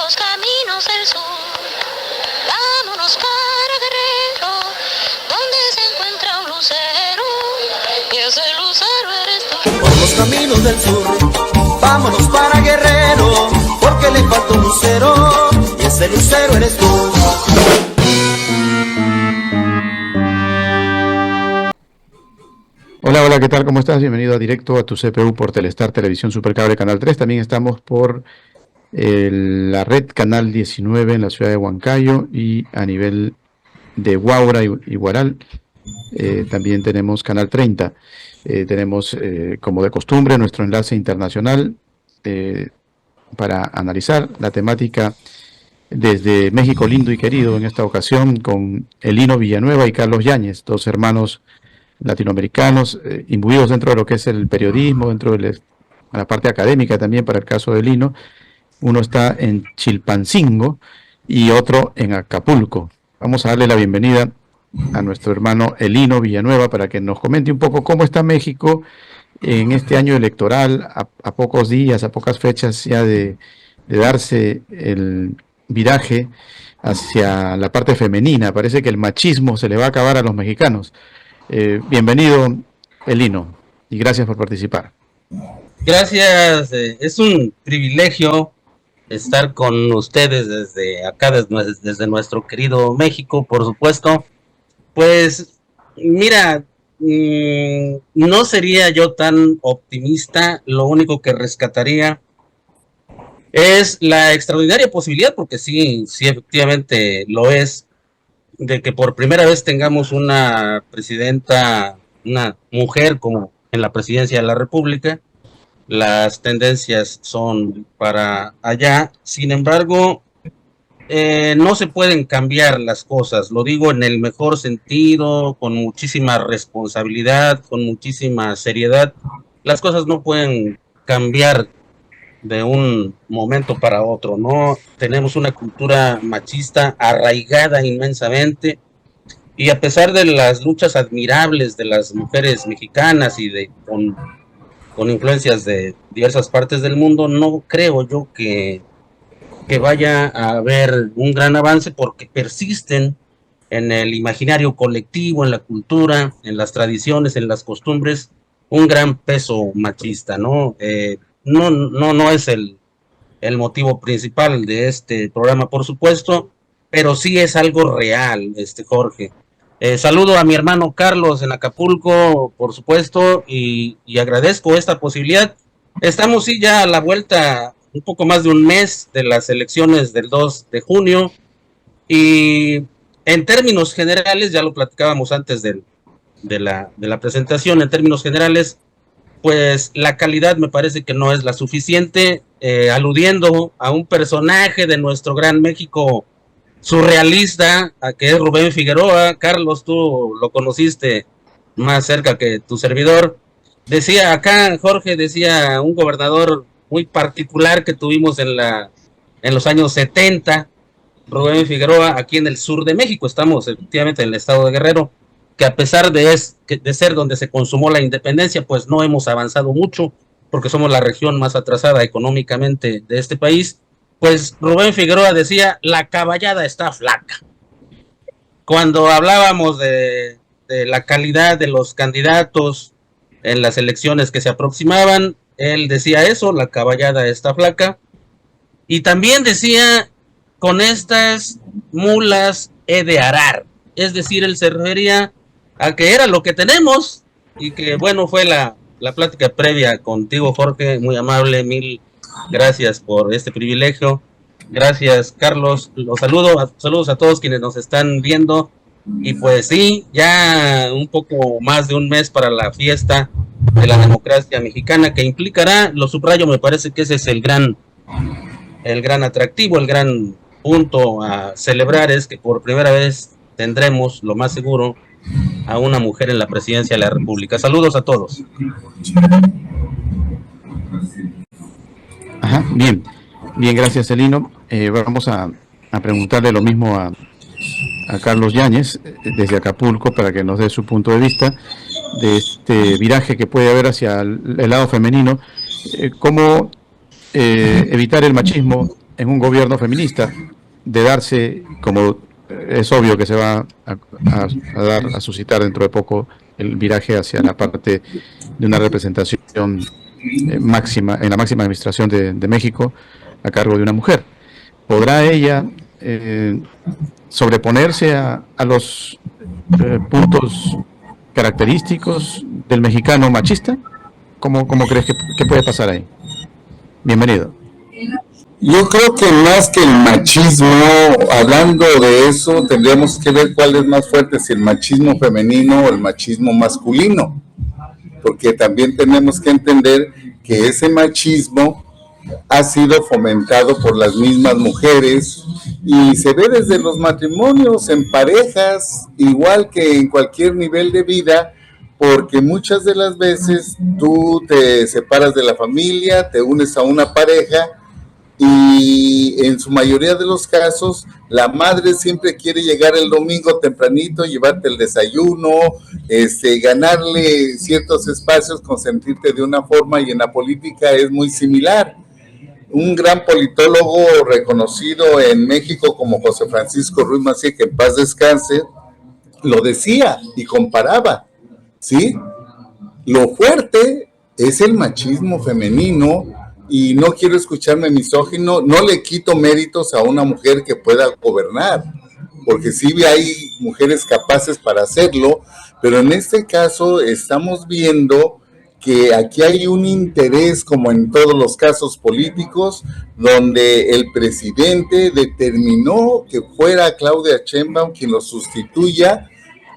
los caminos del sur. Vámonos para Guerrero, donde se encuentra un lucero, y ese lucero eres tú. Por los caminos del sur, vámonos para Guerrero, porque le falta un lucero, y ese lucero eres tú. Hola, ¿qué tal? ¿Cómo estás? Bienvenido a Directo a tu CPU por Telestar Televisión Supercable Canal 3. También estamos por la red Canal 19 en la ciudad de Huancayo y a nivel de Huaura y Huaral. También tenemos Canal 30. Tenemos, como de costumbre, nuestro enlace internacional para analizar la temática desde México lindo y querido, en esta ocasión con Elino Villanueva y Carlos Yáñez, dos hermanos latinoamericanos imbuidos dentro de lo que es el periodismo, dentro de la parte académica también para el caso de Elino. Uno está en Chilpancingo y otro en Acapulco. Vamos a darle la bienvenida a nuestro hermano Elino Villanueva para que nos comente un poco cómo está México en este año electoral, a pocos días, a pocas fechas ya de darse el viraje hacia la parte femenina. Parece que el machismo se le va a acabar a los mexicanos. Bienvenido, Elino, y gracias por participar. Gracias, es un privilegio estar con ustedes desde acá, desde nuestro querido México, por supuesto. Pues, mira, no sería yo tan optimista, lo único que rescataría es la extraordinaria posibilidad, porque sí, efectivamente lo es, de que por primera vez tengamos una presidenta, una mujer como en la presidencia de la República. Las tendencias son para allá, sin embargo, no se pueden cambiar las cosas, lo digo en el mejor sentido, con muchísima responsabilidad, con muchísima seriedad. Las cosas no pueden cambiar de un momento para otro, ¿no? Tenemos una cultura machista arraigada inmensamente, y a pesar de las luchas admirables de las mujeres mexicanas y con influencias de diversas partes del mundo, no creo yo que vaya a haber un gran avance, porque persisten en el imaginario colectivo, en la cultura, en las tradiciones, en las costumbres, un gran peso machista, ¿no? No es el motivo principal de este programa, por supuesto, pero sí es algo real, Jorge. Saludo a mi hermano Carlos en Acapulco, por supuesto, y agradezco esta posibilidad. Estamos sí ya a la vuelta, un poco más de un mes de las elecciones del 2 de junio, y en términos generales, ya lo platicábamos antes de la presentación, en términos generales, pues la calidad me parece que no es la suficiente, aludiendo a un personaje de nuestro gran México surrealista, a que es Rubén Figueroa. Carlos, tú lo conociste más cerca que tu servidor. Decía acá, Jorge, decía un gobernador muy particular que tuvimos en los años 70, Rubén Figueroa, aquí en el sur de México. Estamos efectivamente en el estado de Guerrero, que a pesar de ser donde se consumó la independencia, pues no hemos avanzado mucho, porque somos la región más atrasada económicamente de este país. Pues Rubén Figueroa decía, la caballada está flaca. Cuando hablábamos de la calidad de los candidatos en las elecciones que se aproximaban, él decía eso, la caballada está flaca. Y también decía, con estas mulas he de arar. Es decir, él se refería a que era lo que tenemos, y que bueno, fue la plática previa contigo, Jorge, muy amable, mil gracias por este privilegio. Gracias, Carlos, los saludos a todos quienes nos están viendo, y pues sí, ya un poco más de un mes para la fiesta de la democracia mexicana, que implicará, lo subrayo, me parece que ese es el gran atractivo, el gran punto a celebrar, es que por primera vez tendremos, lo más seguro, a una mujer en la presidencia de la República. Saludos a todos. Ajá, bien, gracias, Elino. Vamos a preguntarle lo mismo a Carlos Yáñez desde Acapulco, para que nos dé su punto de vista de este viraje que puede haber hacia el lado femenino. ¿Cómo evitar el machismo en un gobierno feminista, de darse, como es obvio que se va a suscitar dentro de poco el viraje hacia la parte de una representación máxima, en la máxima administración de México, a cargo de una mujer. ¿Podrá ella sobreponerse a los puntos característicos del mexicano machista? ¿Cómo crees que puede pasar ahí? Bienvenido. Yo creo que más que el machismo, hablando de eso, tendríamos que ver cuál es más fuerte, si el machismo femenino o el machismo masculino, porque también tenemos que entender que ese machismo ha sido fomentado por las mismas mujeres y se ve desde los matrimonios, en parejas, igual que en cualquier nivel de vida, porque muchas de las veces tú te separas de la familia, te unes a una pareja y en su mayoría de los casos la madre siempre quiere llegar el domingo tempranito, llevarte el desayuno, ganarle ciertos espacios, consentirte de una forma, y en la política es muy similar. Un gran politólogo reconocido en México como José Francisco Ruiz Massieu, que en paz descanse, lo decía y comparaba, ¿sí? Lo fuerte es el machismo femenino, y no quiero escucharme misógino, no le quito méritos a una mujer que pueda gobernar, porque sí hay mujeres capaces para hacerlo, pero en este caso estamos viendo que aquí hay un interés, como en todos los casos políticos, donde el presidente determinó que fuera Claudia Sheinbaum quien lo sustituya,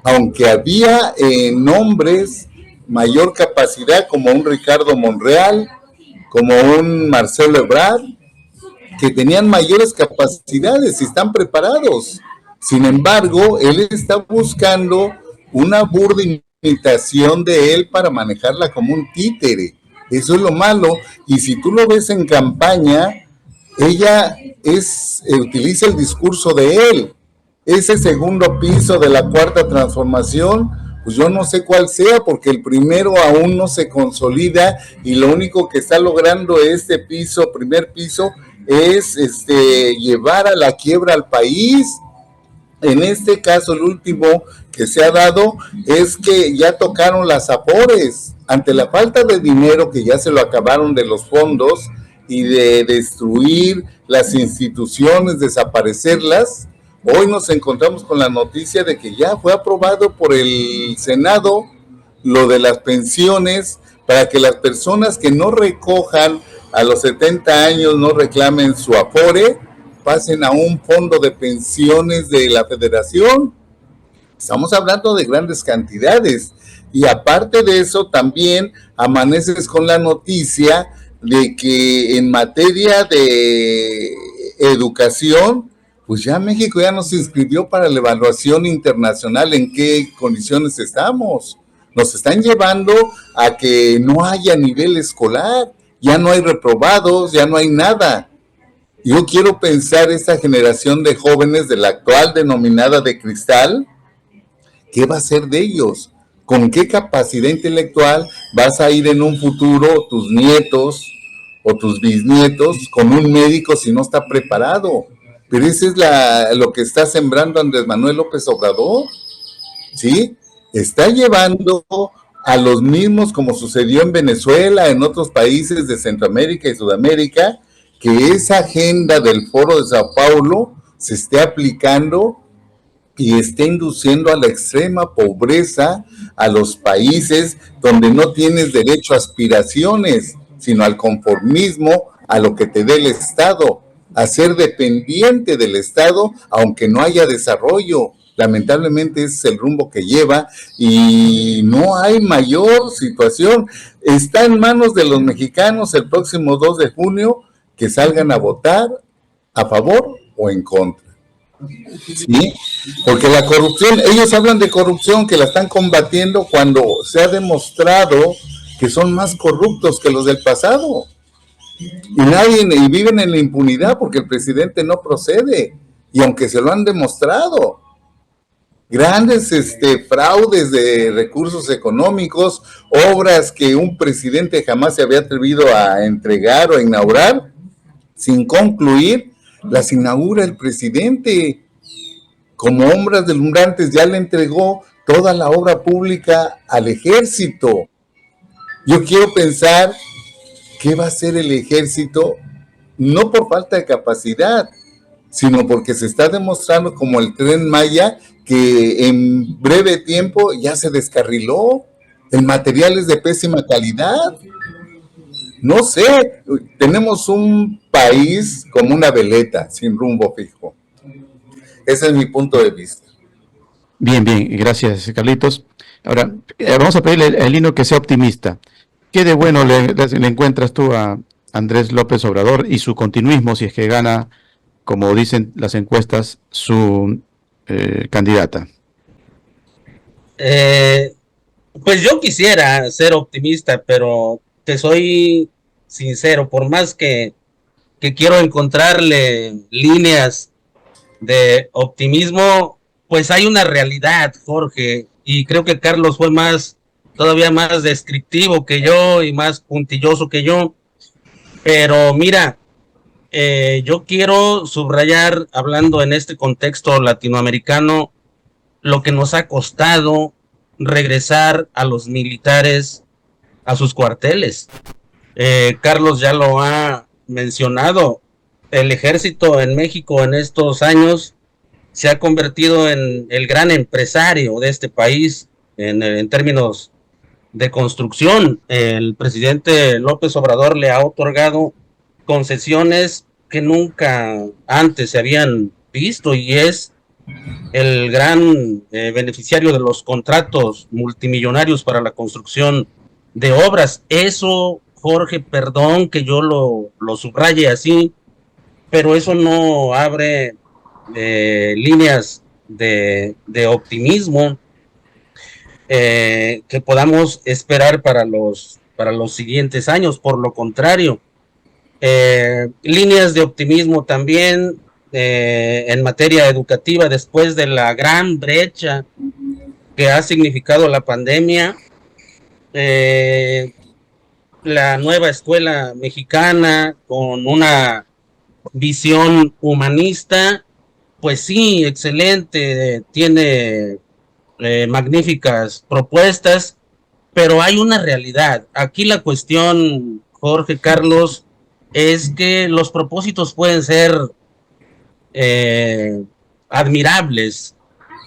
aunque había nombres mayor capacidad, como un Ricardo Monreal, como un Marcelo Ebrard, que tenían mayores capacidades y están preparados. Sin embargo, él está buscando una burda imitación de él para manejarla como un títere. Eso es lo malo. Y si tú lo ves en campaña, ella utiliza el discurso de él. Ese segundo piso de la cuarta transformación, pues yo no sé cuál sea, porque el primero aún no se consolida y lo único que está logrando este primer piso, es llevar a la quiebra al país. En este caso, el último que se ha dado es que ya tocaron las Afores. Ante la falta de dinero, que ya se lo acabaron de los fondos, y de destruir las instituciones, desaparecerlas, hoy nos encontramos con la noticia de que ya fue aprobado por el Senado lo de las pensiones, para que las personas que no recojan a los 70 años, no reclamen su Afore, pasen a un fondo de pensiones de la Federación. Estamos hablando de grandes cantidades. Y aparte de eso, también amaneces con la noticia de que en materia de educación, pues ya México ya nos inscribió para la evaluación internacional. ¿En qué condiciones estamos? Nos están llevando a que no haya nivel escolar, ya no hay reprobados, ya no hay nada. Yo quiero pensar esta generación de jóvenes de la actual denominada de cristal, ¿qué va a ser de ellos? ¿Con qué capacidad intelectual vas a ir en un futuro tus nietos o tus bisnietos con un médico si no está preparado? Pero eso es lo que está sembrando Andrés Manuel López Obrador, ¿sí? Está llevando a los mismos, como sucedió en Venezuela, en otros países de Centroamérica y Sudamérica, que esa agenda del Foro de Sao Paulo se esté aplicando y esté induciendo a la extrema pobreza a los países donde no tienes derecho a aspiraciones, sino al conformismo, a lo que te dé el Estado, a ser dependiente del Estado, aunque no haya desarrollo. Lamentablemente ese es el rumbo que lleva y no hay mayor situación. Está en manos de los mexicanos el próximo 2 de junio que salgan a votar a favor o en contra. ¿Sí? Porque la corrupción, ellos hablan de corrupción, que la están combatiendo cuando se ha demostrado que son más corruptos que los del pasado. Y viven en la impunidad porque el presidente no procede, y aunque se lo han demostrado, grandes fraudes de recursos económicos, obras que un presidente jamás se había atrevido a entregar o a inaugurar, sin concluir, las inaugura el presidente. Como obras deslumbrantes ya le entregó toda la obra pública al ejército. Yo quiero pensar qué va a hacer el ejército, no por falta de capacidad, sino porque se está demostrando como el Tren Maya, que en breve tiempo ya se descarriló, el material es de pésima calidad. No sé, tenemos un país como una veleta, sin rumbo fijo. Ese es mi punto de vista. Bien, bien, gracias, Carlitos. Ahora, vamos a pedirle a Elino que sea optimista. ¿Qué de bueno le encuentras tú a Andrés López Obrador y su continuismo si es que gana, como dicen las encuestas, su candidata? Pues yo quisiera ser optimista, pero te soy sincero, por más que quiero encontrarle líneas de optimismo, pues hay una realidad, Jorge, y creo que Carlos fue todavía más descriptivo que yo y más puntilloso que yo, pero mira, yo quiero subrayar, hablando en este contexto latinoamericano, lo que nos ha costado regresar a los militares a sus cuarteles. Carlos ya lo ha mencionado, el ejército en México en estos años se ha convertido en el gran empresario de este país en términos de construcción. El presidente López Obrador le ha otorgado concesiones que nunca antes se habían visto y es el gran beneficiario de los contratos multimillonarios para la construcción de obras. Eso, Jorge, perdón que yo lo subraye así, pero eso no abre líneas de optimismo que podamos esperar para los siguientes años. Por lo contrario, líneas de optimismo también en materia educativa después de la gran brecha que ha significado la pandemia. La nueva escuela mexicana con una visión humanista, pues sí, excelente, tiene magníficas propuestas, pero hay una realidad. Aquí la cuestión, Jorge, Carlos, es que los propósitos pueden ser admirables,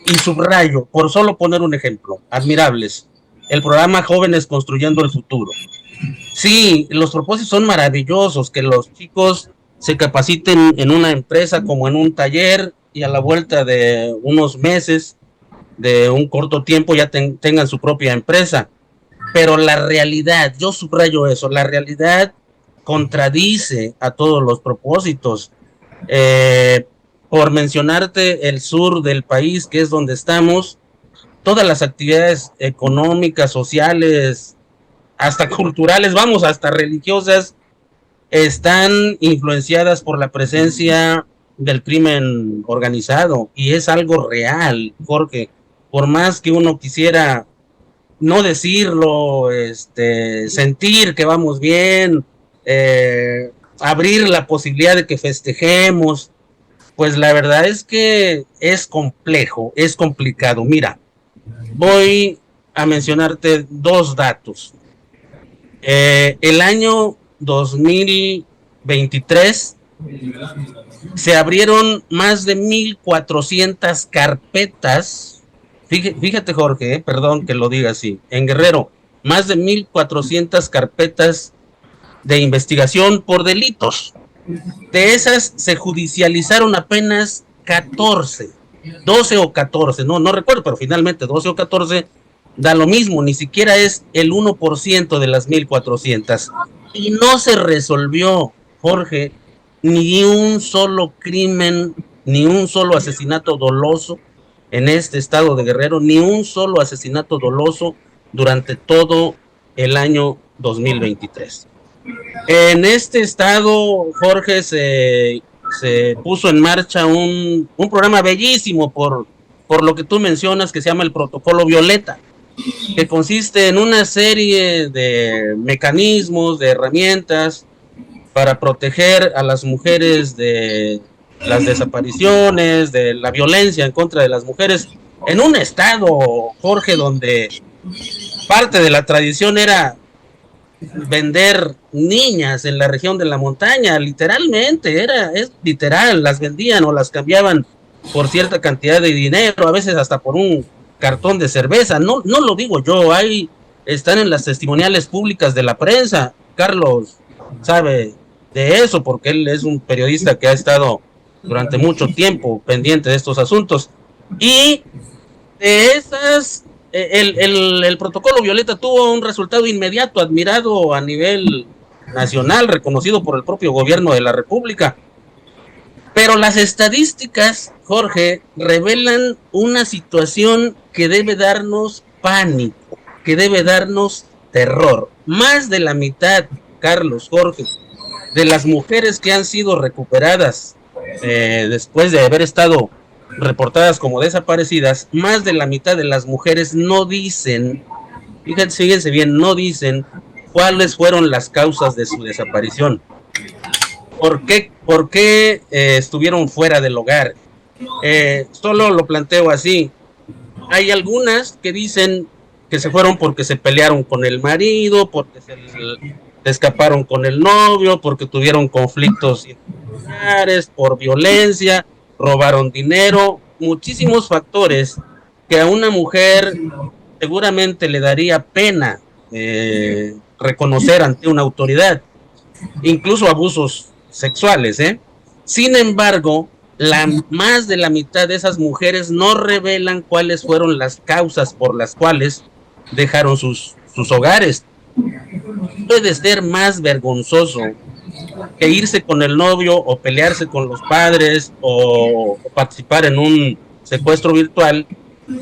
y subrayo, por solo poner un ejemplo, admirables. El programa Jóvenes Construyendo el Futuro. Sí, los propósitos son maravillosos, que los chicos se capaciten en una empresa como en un taller y a la vuelta de unos meses, de un corto tiempo, ya tengan su propia empresa. Pero la realidad, yo subrayo eso, la realidad contradice a todos los propósitos. Por mencionarte el sur del país, que es donde estamos, todas las actividades económicas, sociales, hasta culturales, vamos, hasta religiosas, están influenciadas por la presencia del crimen organizado, y es algo real, Jorge. Por más que uno quisiera no decirlo, sentir que vamos bien, abrir la posibilidad de que festejemos, pues la verdad es que es complejo, es complicado. Mira, voy a mencionarte dos datos. El año 2023 se abrieron más de 1,400 carpetas. Fíjate, Jorge, perdón que lo diga así, en Guerrero, más de 1,400 carpetas de investigación por delitos. De esas se judicializaron apenas 12 o 14, no recuerdo, pero finalmente 12 o 14 da lo mismo, ni siquiera es el 1% de las 1,400. Y no se resolvió, Jorge, ni un solo crimen, ni un solo asesinato doloso en este estado de Guerrero, ni un solo asesinato doloso durante todo el año 2023. En este estado, Jorge, se puso en marcha un programa bellísimo por lo que tú mencionas, que se llama el Protocolo Violeta, que consiste en una serie de mecanismos, de herramientas para proteger a las mujeres de las desapariciones, de la violencia en contra de las mujeres, en un estado, Jorge, donde parte de la tradición era vender niñas en la región de la montaña, literalmente, es literal, las vendían o las cambiaban por cierta cantidad de dinero, a veces hasta por un cartón de cerveza. No lo digo yo, están en las testimoniales públicas de la prensa. Carlos sabe de eso porque él es un periodista que ha estado durante mucho tiempo pendiente de estos asuntos. Y de esas, el protocolo Violeta tuvo un resultado inmediato, admirado a nivel nacional, reconocido por el propio gobierno de la República. Pero las estadísticas, Jorge, revelan una situación que debe darnos pánico, que debe darnos terror. Más de la mitad, Carlos, Jorge, de las mujeres que han sido recuperadas después de haber estado reportadas como desaparecidas, más de la mitad de las mujeres no dicen, fíjense bien, no dicen cuáles fueron las causas de su desaparición. ¿Por qué estuvieron fuera del hogar? Solo lo planteo así. Hay algunas que dicen que se fueron porque se pelearon con el marido, porque se escaparon con el novio, porque tuvieron conflictos familiares, por violencia, robaron dinero, muchísimos factores que a una mujer seguramente le daría pena reconocer ante una autoridad, incluso abusos sexuales, Sin embargo, más de la mitad de esas mujeres no revelan cuáles fueron las causas por las cuales dejaron sus hogares. Puede ser más vergonzoso que irse con el novio o pelearse con los padres o participar en un secuestro virtual.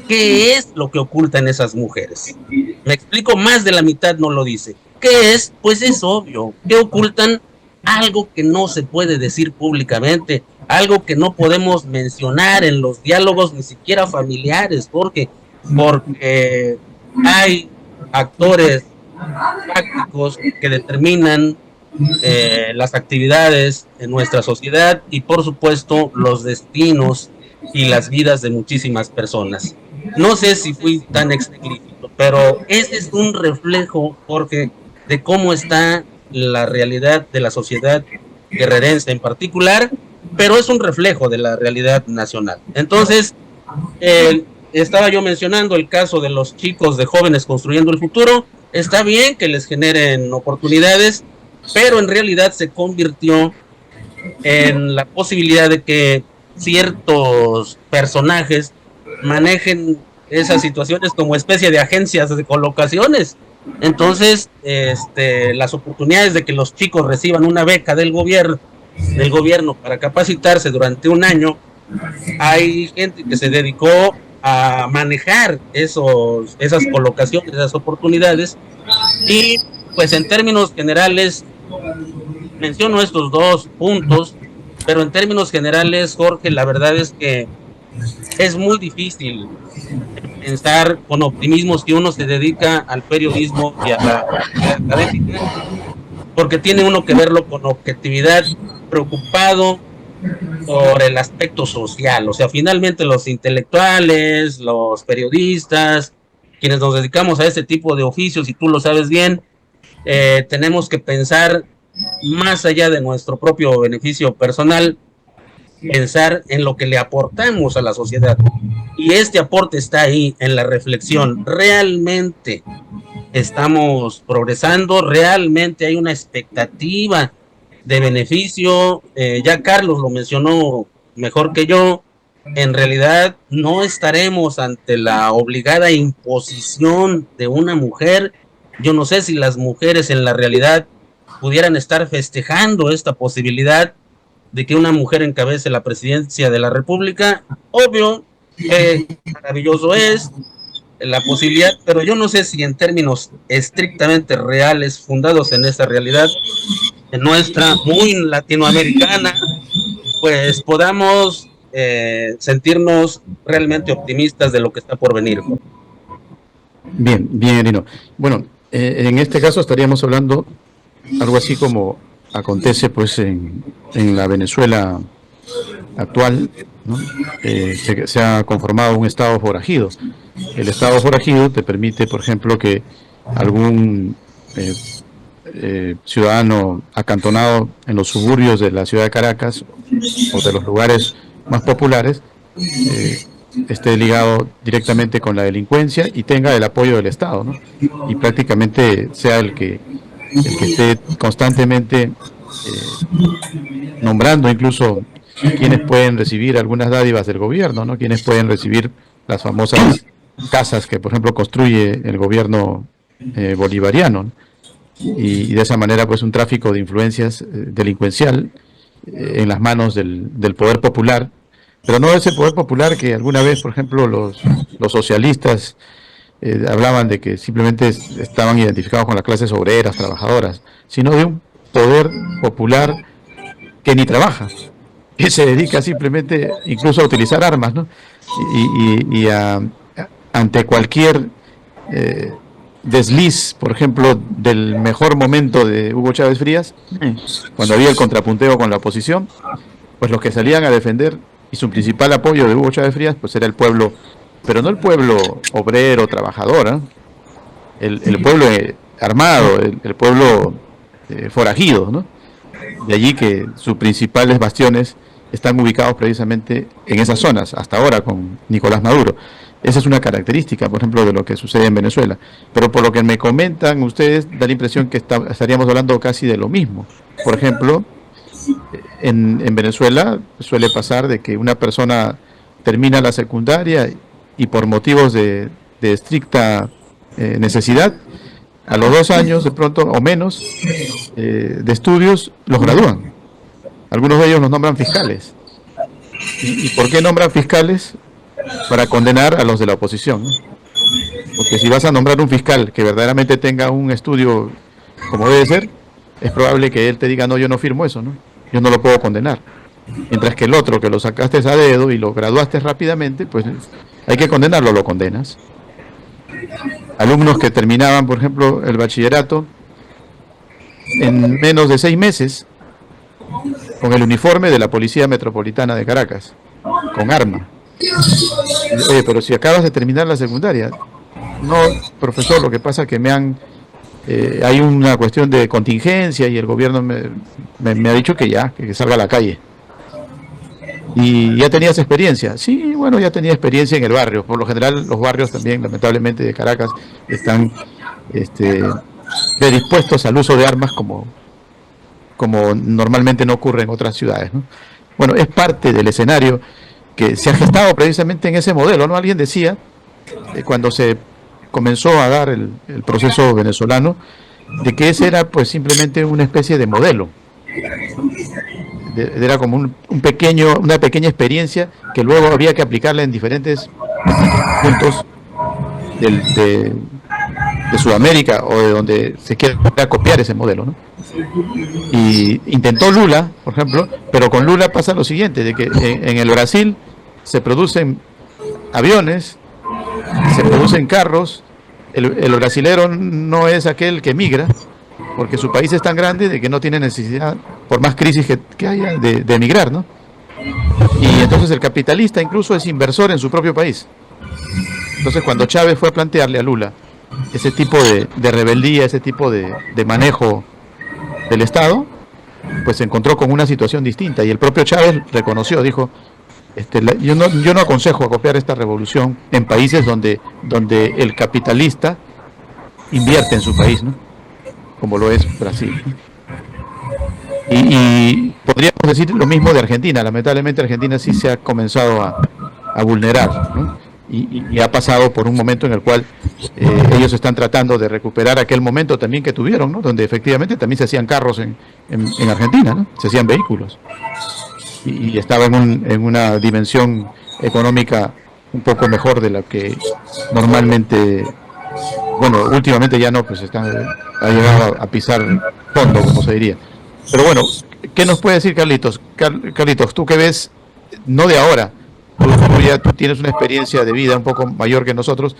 ¿Qué es lo que ocultan esas mujeres? Me explico, más de la mitad no lo dice. ¿Qué es? Pues es obvio, que ocultan algo que no se puede decir públicamente, algo que no podemos mencionar en los diálogos ni siquiera familiares, porque hay actores prácticos que determinan las actividades en nuestra sociedad y por supuesto los destinos y las vidas de muchísimas personas. No sé si fui tan explícito, pero ese es un reflejo, Jorge, de cómo está la realidad de la sociedad guerrerense en particular, pero es un reflejo de la realidad nacional. Entonces, estaba yo mencionando el caso de los chicos de Jóvenes Construyendo el Futuro. Está bien que les generen oportunidades, pero en realidad se convirtió en la posibilidad de que ciertos personajes manejen esas situaciones como especie de agencias de colocaciones. Entonces, las oportunidades de que los chicos reciban una beca del gobierno para capacitarse durante un año, hay gente que se dedicó a manejar esas colocaciones, esas oportunidades, y pues en términos generales menciono estos dos puntos, pero en términos generales, Jorge, la verdad es que es muy difícil pensar con optimismo si uno se dedica al periodismo y a la académica, porque tiene uno que verlo con objetividad, preocupado por el aspecto social. O sea, finalmente los intelectuales, los periodistas, quienes nos dedicamos a este tipo de oficios, y tú lo sabes bien, tenemos que pensar más allá de nuestro propio beneficio personal, pensar en lo que le aportamos a la sociedad. Y este aporte está ahí, en la reflexión. ¿Realmente estamos progresando? ¿Realmente hay una expectativa de beneficio? Ya Carlos lo mencionó mejor que yo. En realidad no estaremos ante la obligada imposición de una mujer. Yo no sé si las mujeres en la realidad pudieran estar festejando esta posibilidad de que una mujer encabece la presidencia de la República. Obvio, maravilloso es la posibilidad, pero yo no sé si en términos estrictamente reales, fundados en esta realidad nuestra, muy latinoamericana, pues podamos sentirnos realmente optimistas de lo que está por venir. Bien, Erino. Bueno, en este caso estaríamos hablando algo así como acontece pues en la Venezuela actual, ¿no? Se ha conformado un estado forajido. El estado forajido te permite, por ejemplo, que algún ciudadano acantonado en los suburbios de la ciudad de Caracas o de los lugares más populares esté ligado directamente con la delincuencia y tenga el apoyo del Estado, ¿no? Y prácticamente sea el que esté constantemente nombrando incluso quienes pueden recibir algunas dádivas del gobierno, ¿no? Quienes pueden recibir las famosas casas que, por ejemplo, construye el gobierno bolivariano, ¿no? Y de esa manera, pues, un tráfico de influencias delincuencial en las manos del poder popular, pero no ese poder popular que alguna vez, por ejemplo, los socialistas hablaban de que simplemente estaban identificados con las clases obreras, trabajadoras, sino de un poder popular que ni trabaja, que se dedica simplemente incluso a utilizar armas, ¿no? Ante cualquier desliz, por ejemplo, del mejor momento de Hugo Chávez Frías, cuando había el contrapunteo con la oposición, pues los que salían a defender, y su principal apoyo de Hugo Chávez Frías, pues era el pueblo, pero no el pueblo obrero, trabajador, ¿eh? El pueblo armado, el pueblo forajido, ¿no? De allí que sus principales bastiones están ubicados precisamente en esas zonas, hasta ahora con Nicolás Maduro. Esa es una característica, por ejemplo, de lo que sucede en Venezuela. Pero por lo que me comentan ustedes, da la impresión que estaríamos hablando casi de lo mismo. Por ejemplo, en Venezuela suele pasar de que una persona termina la secundaria y por motivos de estricta necesidad, a los 2 años de pronto o menos de estudios los gradúan. Algunos de ellos los nombran fiscales. ¿Y por qué nombran fiscales? Para condenar a los de la oposición, ¿no? Porque si vas a nombrar un fiscal que verdaderamente tenga un estudio como debe ser, es probable que él te diga, no, yo no firmo eso, ¿no? Yo no lo puedo condenar. Mientras que el otro, que lo sacaste a dedo y lo graduaste rápidamente, pues hay que condenarlo, lo condenas. Alumnos que terminaban, por ejemplo, el bachillerato en menos de 6 meses con el uniforme de la Policía Metropolitana de Caracas, con arma. Oye, pero si acabas de terminar la secundaria. No, profesor, lo que pasa es que hay una cuestión de contingencia y el gobierno me ha dicho que salga a la calle. ¿Y ya tenías experiencia? Sí, bueno, ya tenía experiencia en el barrio. Por lo general, los barrios también, lamentablemente, de Caracas están predispuestos al uso de armas como normalmente no ocurre en otras ciudades, ¿no? Bueno, es parte del escenario que se ha gestado precisamente en ese modelo, ¿no? Alguien decía, cuando se comenzó a dar el proceso venezolano, de que ese era pues simplemente una especie de modelo. Era como una pequeña experiencia que luego había que aplicarla en diferentes puntos de Sudamérica o de donde se quiera copiar ese modelo, ¿no? Y intentó Lula, por ejemplo, pero con Lula pasa lo siguiente, de que en el Brasil se producen aviones, se producen carros, el brasilero no es aquel que migra, porque su país es tan grande de que no tiene necesidad, por más crisis que haya, de emigrar, ¿no? Y entonces el capitalista incluso es inversor en su propio país. Entonces cuando Chávez fue a plantearle a Lula ese tipo de rebeldía, ese tipo de manejo del Estado, pues se encontró con una situación distinta, y el propio Chávez reconoció, dijo, yo no aconsejo a copiar esta revolución en países donde el capitalista invierte en su país, ¿no? Como lo es Brasil. Y podríamos decir lo mismo de Argentina. Lamentablemente Argentina sí se ha comenzado a vulnerar, ¿no? Y ha pasado por un momento en el cual ellos están tratando de recuperar aquel momento también que tuvieron, ¿no? Donde efectivamente también se hacían carros en Argentina, ¿no? Se hacían vehículos. Y estaba en una dimensión económica un poco mejor de la que normalmente, bueno, últimamente ya no, pues ha llegado a pisar fondo, como se diría. Pero bueno, ¿qué nos puede decir Carlitos? Carlitos, tú que ves, no de ahora, tú tienes una experiencia de vida un poco mayor que nosotros,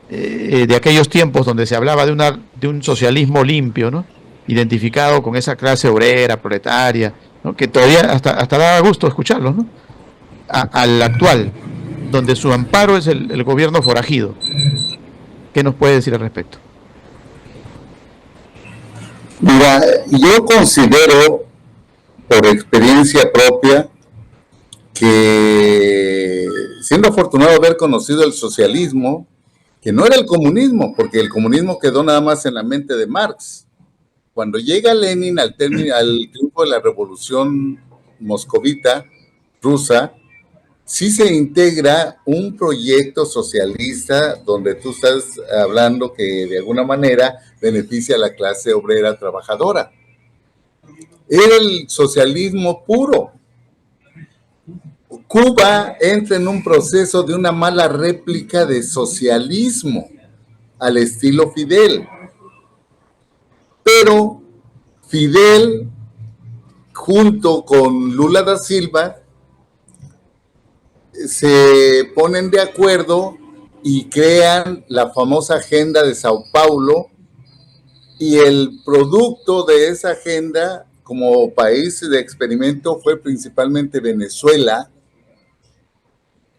de aquellos tiempos donde se hablaba de un socialismo limpio, ¿no? identificado con esa clase obrera, proletaria, ¿no? Que todavía hasta da gusto escucharlos, ¿no? Al actual, donde su amparo es el gobierno forajido. ¿Qué nos puede decir al respecto? Mira, yo considero, por experiencia propia, que siendo afortunado de haber conocido el socialismo, que no era el comunismo, porque el comunismo quedó nada más en la mente de Marx. Cuando llega Lenin al triunfo de la revolución moscovita rusa, sí se integra un proyecto socialista donde tú estás hablando que de alguna manera beneficia a la clase obrera trabajadora. Era el socialismo puro. Cuba entra en un proceso de una mala réplica de socialismo al estilo Fidel. Pero Fidel, junto con Lula da Silva, se ponen de acuerdo y crean la famosa agenda de Sao Paulo, y el producto de esa agenda como país de experimento fue principalmente Venezuela,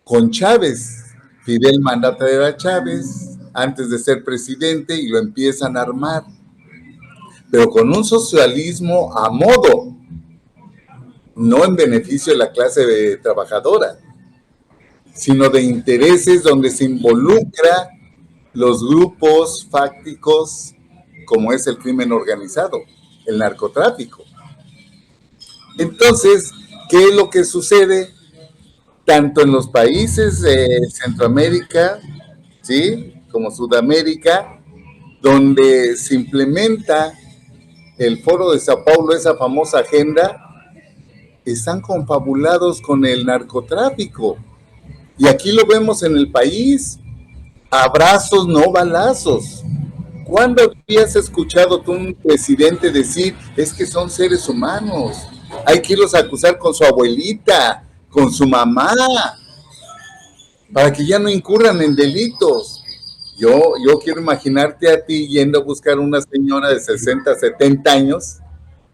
con Chávez. Fidel manda a traer a Chávez antes de ser presidente y lo empiezan a armar, pero con un socialismo a modo, no en beneficio de la clase trabajadora, sino de intereses donde se involucra los grupos fácticos, como es el crimen organizado, el narcotráfico. Entonces, ¿qué es lo que sucede? Tanto en los países de Centroamérica, ¿sí?, como Sudamérica, donde se implementa el Foro de Sao Paulo, esa famosa agenda, están confabulados con el narcotráfico. Y aquí lo vemos en el país, abrazos, no balazos. ¿Cuándo habías escuchado tú un presidente decir, es que son seres humanos, hay que irlos a acusar con su abuelita, con su mamá, para que ya no incurran en delitos? Yo quiero imaginarte a ti yendo a buscar una señora de 60, 70 años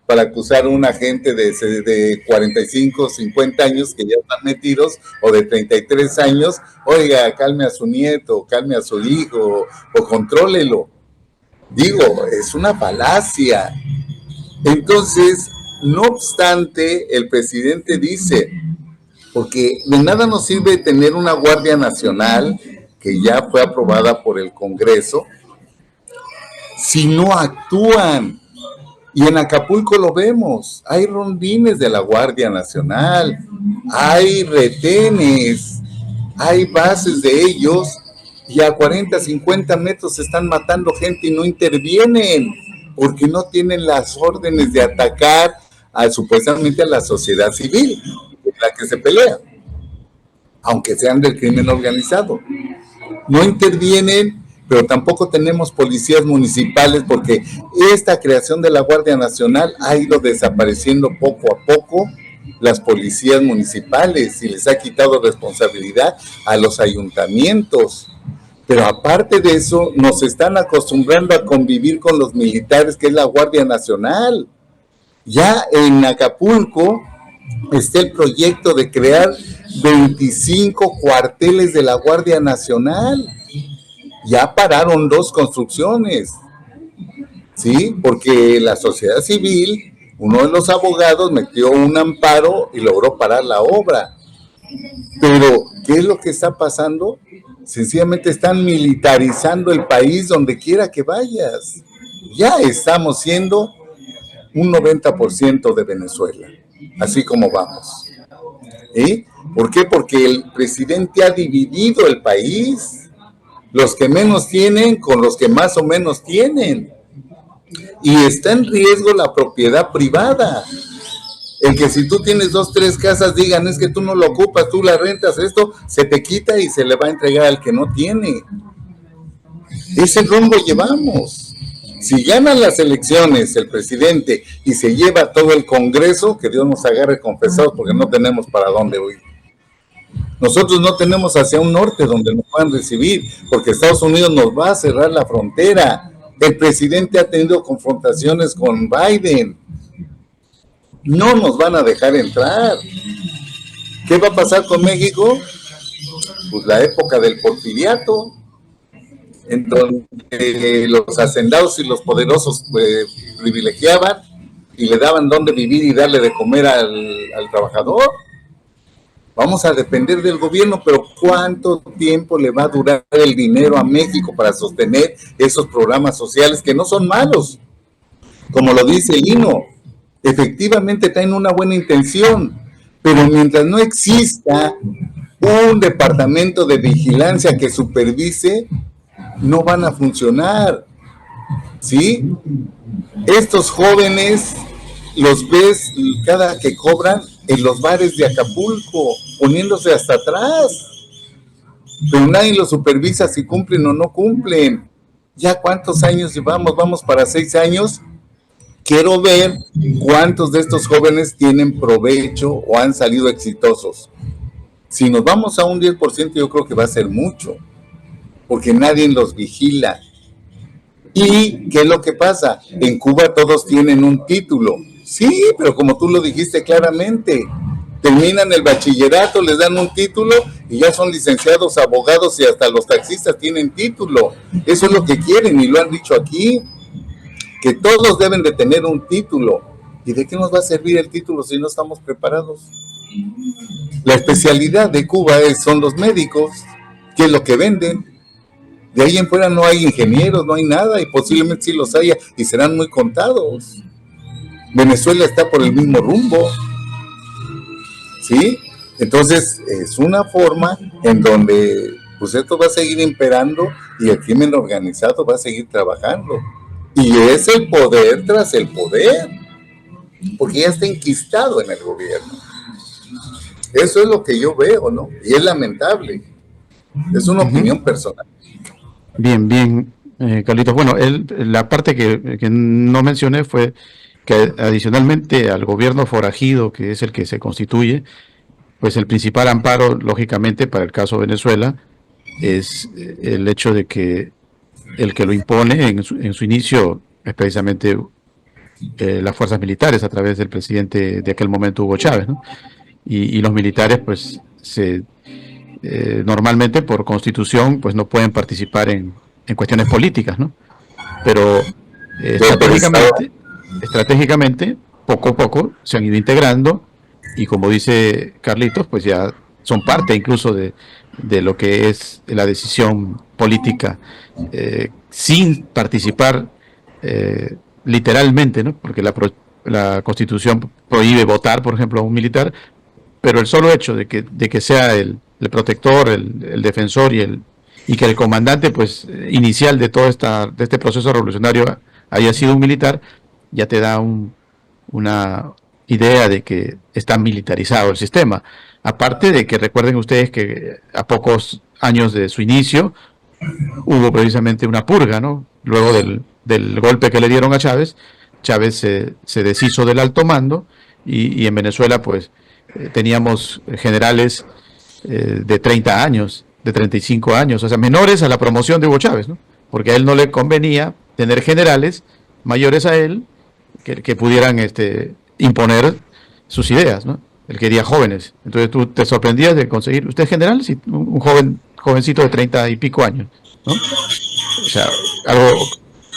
para acusar a un agente de 45, 50 años que ya están metidos, o de 33 años, oiga, calme a su nieto, calme a su hijo, o contrólelo. Digo, es una falacia. Entonces, no obstante, el presidente dice, porque de nada nos sirve tener una Guardia Nacional que ya fue aprobada por el Congreso si no actúan. Y en Acapulco lo vemos, hay rondines de la Guardia Nacional, hay retenes, hay bases de ellos, y a 40, 50 metros se están matando gente y no intervienen, porque no tienen las órdenes de atacar supuestamente a la sociedad civil, en la que se pelea, aunque sean del crimen organizado. No intervienen, pero tampoco tenemos policías municipales, porque esta creación de la Guardia Nacional ha ido desapareciendo poco a poco las policías municipales y les ha quitado responsabilidad a los ayuntamientos. Pero aparte de eso, nos están acostumbrando a convivir con los militares, que es la Guardia Nacional. Ya en Acapulco está el proyecto de crear 25 cuarteles de la Guardia Nacional. Ya pararon 2 construcciones, ¿sí? Porque la sociedad civil, uno de los abogados metió un amparo y logró parar la obra. Pero, ¿qué es lo que está pasando? Sencillamente están militarizando el país donde quiera que vayas. Ya estamos siendo un 90% de Venezuela, así como vamos. ¿Sí? ¿Por qué? Porque el presidente ha dividido el país. Los que menos tienen con los que más o menos tienen. Y está en riesgo la propiedad privada. El que si tú tienes 2, 3 casas, digan, es que tú no lo ocupas, tú la rentas, esto se te quita y se le va a entregar al que no tiene. Ese rumbo llevamos. Si ganan las elecciones el presidente y se lleva todo el Congreso, que Dios nos agarre confesados, porque no tenemos para dónde huir. Nosotros no tenemos hacia un norte donde nos puedan recibir, porque Estados Unidos nos va a cerrar la frontera. El presidente ha tenido confrontaciones con Biden. No nos van a dejar entrar. ¿Qué va a pasar con México? Pues la época del porfiriato, en donde los hacendados y los poderosos privilegiaban y le daban dónde vivir y darle de comer al trabajador. Vamos a depender del gobierno, pero ¿cuánto tiempo le va a durar el dinero a México para sostener esos programas sociales que no son malos? Como lo dice Lino, efectivamente traen una buena intención, pero mientras no exista un departamento de vigilancia que supervise, no van a funcionar, ¿sí? Estos jóvenes los ves cada que cobran en los bares de Acapulco, poniéndose hasta atrás, pero nadie los supervisa si cumplen o no cumplen. ¿Ya cuántos años llevamos? Vamos para 6 años. Quiero ver cuántos de estos jóvenes tienen provecho o han salido exitosos. Si nos vamos a un 10%, yo creo que va a ser mucho, porque nadie los vigila. ¿Y qué es lo que pasa? En Cuba todos tienen un título. Sí, pero como tú lo dijiste claramente, terminan el bachillerato, les dan un título y ya son licenciados, abogados y hasta los taxistas tienen título. Eso es lo que quieren y lo han dicho aquí, que todos deben de tener un título. ¿Y de qué nos va a servir el título si no estamos preparados? La especialidad de Cuba son los médicos, que es lo que venden. De ahí en fuera no hay ingenieros, no hay nada, y posiblemente sí los haya, y serán muy contados. Venezuela está por el mismo rumbo, ¿sí? Entonces, es una forma en donde, pues esto va a seguir imperando, y el crimen organizado va a seguir trabajando. Y es el poder tras el poder, porque ya está enquistado en el gobierno. Eso es lo que yo veo, ¿no? Y es lamentable. Es una opinión personal. Bien, bien, Carlitos. Bueno, la parte que no mencioné fue que adicionalmente al gobierno forajido, que es el que se constituye, pues el principal amparo, lógicamente, para el caso Venezuela, es el hecho de que el que lo impone en su inicio es precisamente las fuerzas militares a través del presidente de aquel momento, Hugo Chávez, ¿no? Y los militares, pues, normalmente por constitución, pues no pueden participar en cuestiones políticas, ¿no? Pero estratégicamente, poco a poco se han ido integrando y como dice Carlitos, pues ya son parte incluso de lo que es la decisión política, sin participar literalmente, ¿no? Porque la Constitución prohíbe votar, por ejemplo, a un militar, pero el solo hecho de que sea el protector, el defensor y que el comandante, pues, inicial de todo este proceso revolucionario haya sido un militar, ya te da una idea de que está militarizado el sistema. Aparte de que recuerden ustedes que a pocos años de su inicio hubo precisamente una purga, ¿no? Luego del golpe que le dieron a Chávez, Chávez se deshizo del alto mando y en Venezuela, pues, teníamos generales de 30 años, de 35 años, o sea, menores a la promoción de Hugo Chávez, ¿no? Porque a él no le convenía tener generales mayores a él que pudieran imponer sus ideas, ¿no? Él quería jóvenes. Entonces tú te sorprendías de conseguir, usted es general, sí, un jovencito de 30 y pico años, ¿no? O sea, algo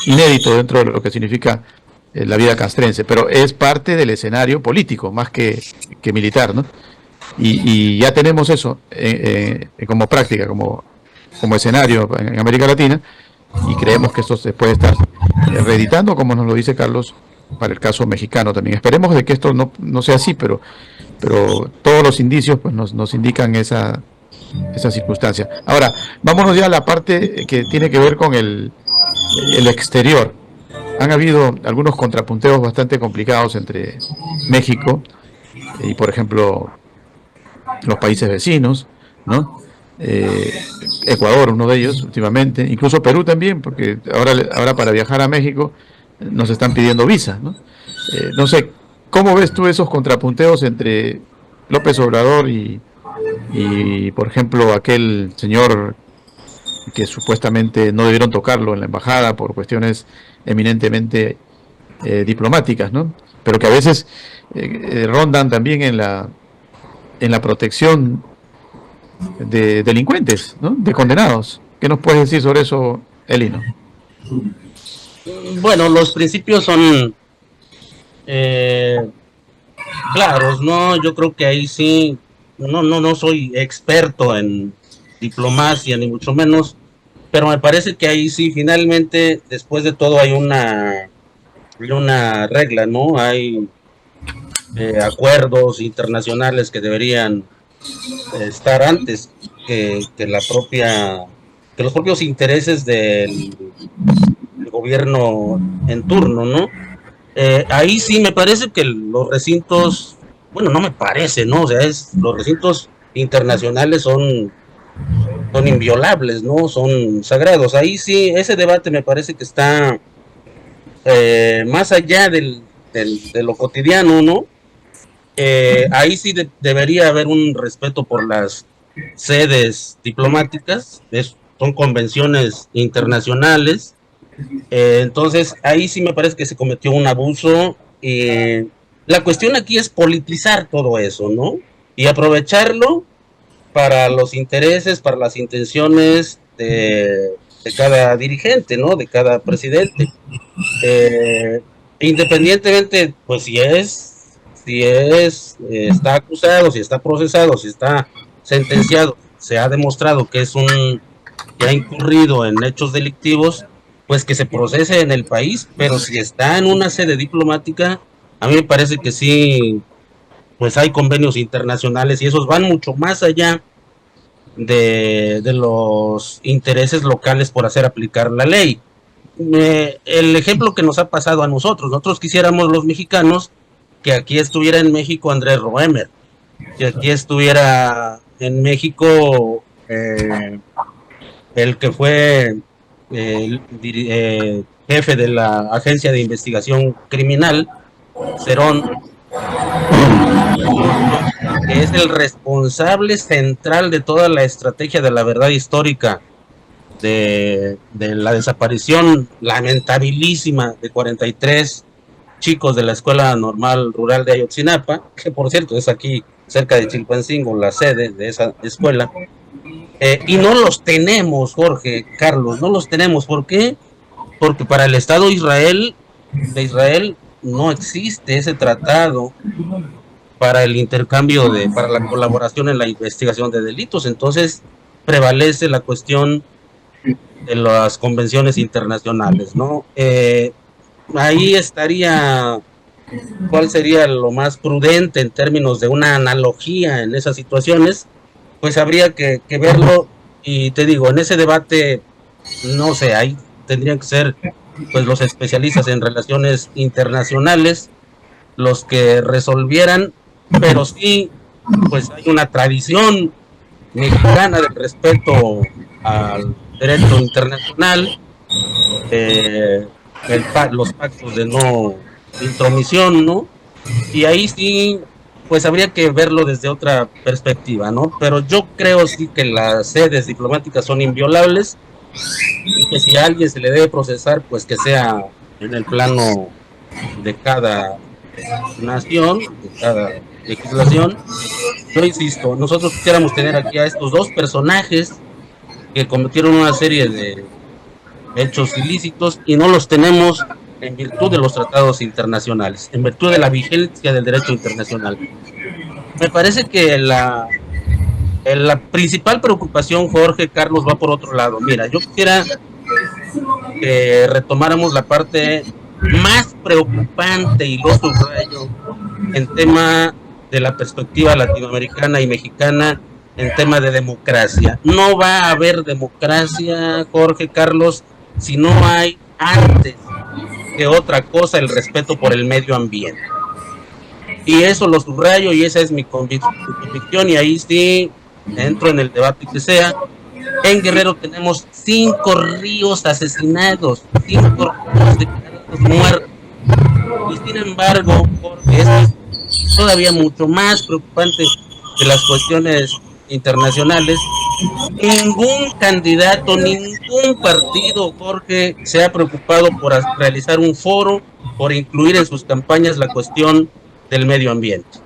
inédito dentro de lo que significa la vida castrense, pero es parte del escenario político, más que militar, ¿no? Y ya tenemos eso como práctica, como escenario en América Latina, y creemos que esto se puede estar reeditando, como nos lo dice Carlos, para el caso mexicano también. Esperemos de que esto no sea así, pero todos los indicios, pues, nos indican esa circunstancia. Ahora, vámonos ya a la parte que tiene que ver con el exterior. Han habido algunos contrapunteos bastante complicados entre México y, por ejemplo, los países vecinos, ¿no? Ecuador, uno de ellos últimamente, incluso Perú también, porque ahora para viajar a México nos están pidiendo visa, ¿no? No sé, ¿cómo ves tú esos contrapunteos entre López Obrador y por ejemplo, aquel señor que supuestamente no debieron tocarlo en la embajada por cuestiones eminentemente diplomáticas, ¿no? Pero que a veces rondan también en la protección de delincuentes, ¿no? De condenados. ¿Qué nos puedes decir sobre eso, Elino? Bueno, los principios son claros, ¿no? Yo creo que ahí sí, no soy experto en diplomacia, ni mucho menos, pero me parece que ahí sí, finalmente, después de todo, hay una regla, ¿no? Hay acuerdos internacionales que deberían estar antes que los propios intereses del gobierno en turno, ¿no? Ahí sí me parece que los recintos, bueno, no me parece, ¿no? O sea, los recintos internacionales son inviolables, ¿no? Son sagrados. Ahí sí, ese debate me parece que está más allá de lo cotidiano, ¿no? Ahí sí debería haber un respeto por las sedes diplomáticas, son convenciones internacionales. Entonces, ahí sí me parece que se cometió un abuso. La cuestión aquí es politizar todo eso, ¿no? Y aprovecharlo para los intereses, para las intenciones de cada dirigente, ¿no? De cada presidente. Independientemente, pues si está acusado, si está procesado, si está sentenciado, se ha demostrado que que ha incurrido en hechos delictivos, pues que se procese en el país, pero si está en una sede diplomática, a mí me parece que sí, pues hay convenios internacionales y esos van mucho más allá de los intereses locales por hacer aplicar la ley. El ejemplo que nos ha pasado a nosotros quisiéramos los mexicanos que aquí estuviera en México Andrés Roemer, que aquí estuviera en México el que fue jefe de la Agencia de Investigación Criminal, Cerón, que es el responsable central de toda la estrategia de la verdad histórica de la desaparición lamentabilísima de 43 chicos de la Escuela Normal Rural de Ayotzinapa, que por cierto es aquí cerca de Chilpancingo, la sede de esa escuela. Y no los tenemos, Jorge, Carlos, no los tenemos. ¿Por qué? Porque para el Estado de Israel no existe ese tratado para el intercambio para la colaboración en la investigación de delitos. Entonces prevalece la cuestión de las convenciones internacionales, ¿no? Ahí estaría, ¿cuál sería lo más prudente en términos de una analogía en esas situaciones? Pues habría que verlo, y te digo, en ese debate, no sé, ahí tendrían que ser pues los especialistas en relaciones internacionales los que resolvieran, pero sí, pues hay una tradición mexicana de respeto al derecho internacional, los pactos de no intromisión, ¿no? Y ahí sí, pues habría que verlo desde otra perspectiva, ¿no? Pero yo creo sí que las sedes diplomáticas son inviolables y que si a alguien se le debe procesar, pues que sea en el plano de cada nación, de cada legislación. Yo insisto, nosotros quisiéramos tener aquí a estos dos personajes que cometieron una serie de hechos ilícitos y no los tenemos en virtud de los tratados internacionales, en virtud de la vigencia del derecho internacional. Me parece que la principal preocupación, Jorge, Carlos, va por otro lado. Mira, yo quisiera que retomáramos la parte más preocupante, y lo subrayo, en tema de la perspectiva latinoamericana y mexicana, en tema de democracia. No va a haber democracia, Jorge, Carlos, si no hay antes que otra cosa el respeto por el medio ambiente. Y eso lo subrayo y esa es mi convicción, y ahí sí entro en el debate que sea. En Guerrero tenemos 5 ríos asesinados, 5 ríos declarados muertos. Y sin embargo, porque esto es todavía mucho más preocupante que las cuestiones internacionales, Ningún candidato, ningún partido, Jorge, se ha preocupado por realizar un foro, por incluir en sus campañas la cuestión del medio ambiente.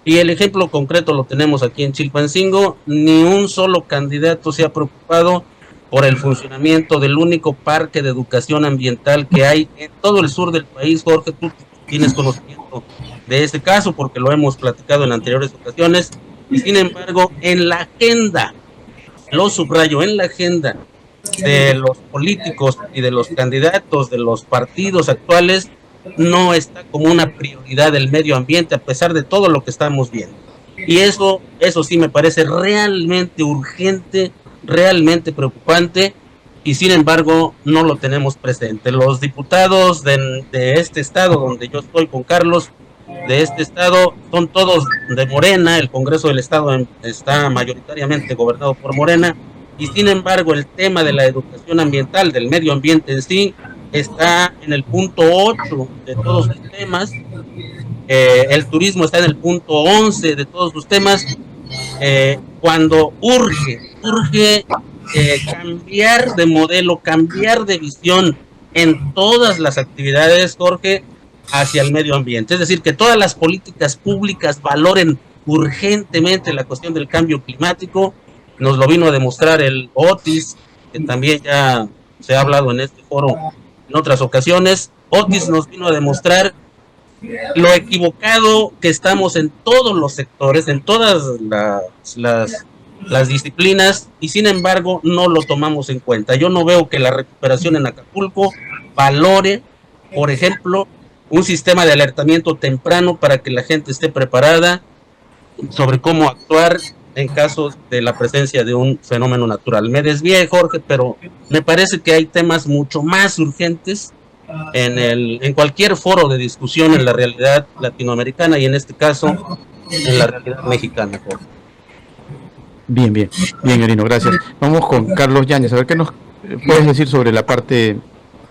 Y el ejemplo concreto lo tenemos aquí en Chilpancingo, ni un solo candidato se ha preocupado por el funcionamiento del único parque de educación ambiental que hay en todo el sur del país. Jorge, tú tienes conocimiento de ese caso porque lo hemos platicado en anteriores ocasiones, y sin embargo, en la agenda, lo subrayo, en la agenda de los políticos y de los candidatos de los partidos actuales, no está como una prioridad el medio ambiente a pesar de todo lo que estamos viendo. Y eso sí me parece realmente urgente, realmente preocupante, y sin embargo no lo tenemos presente. Los diputados de este estado donde yo estoy con Carlos, de este estado, son todos de Morena. El Congreso del Estado está mayoritariamente gobernado por Morena, y sin embargo el tema de la educación ambiental, del medio ambiente en sí, está en el punto 8 de todos sus temas. El turismo está en el punto 11 de todos sus temas, cuando urge cambiar de modelo, cambiar de visión en todas las actividades, Jorge, hacia el medio ambiente. Es decir, que todas las políticas públicas valoren urgentemente la cuestión del cambio climático. Nos lo vino a demostrar el Otis, que también ya se ha hablado en este foro en otras ocasiones. Otis nos vino a demostrar lo equivocado que estamos en todos los sectores, en todas las disciplinas, y sin embargo no lo tomamos en cuenta. Yo no veo que la recuperación en Acapulco valore, por ejemplo, un sistema de alertamiento temprano para que la gente esté preparada sobre cómo actuar en caso de la presencia de un fenómeno natural. Me desvié, Jorge, pero me parece que hay temas mucho más urgentes en cualquier foro de discusión en la realidad latinoamericana, y en este caso en la realidad mexicana, Jorge. Bien, Erino, gracias. Vamos con Carlos Yáñez. A ver, ¿qué nos puedes decir sobre la parte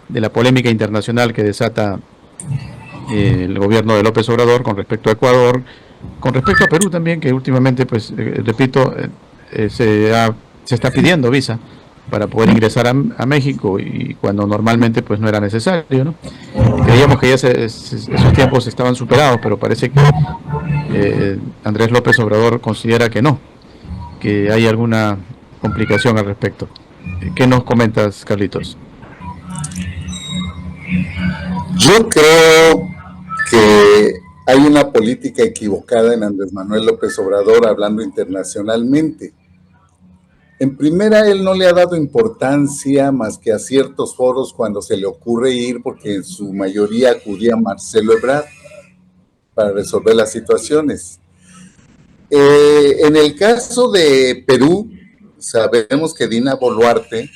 de la polémica internacional que desata el gobierno de López Obrador con respecto a Ecuador, con respecto a Perú también, que últimamente, pues, repito, se está pidiendo visa para poder ingresar a México, y cuando normalmente pues no era necesario, ¿no? Creíamos que ya esos tiempos estaban superados, pero parece que Andrés López Obrador considera que no, que hay alguna complicación al respecto. ¿Qué nos comentas, Carlitos? Yo creo que hay una política equivocada en Andrés Manuel López Obrador hablando internacionalmente. En primera, él no le ha dado importancia más que a ciertos foros cuando se le ocurre ir, porque en su mayoría acudía Marcelo Ebrard para resolver las situaciones. En el caso de Perú, sabemos que Dina Boluarte,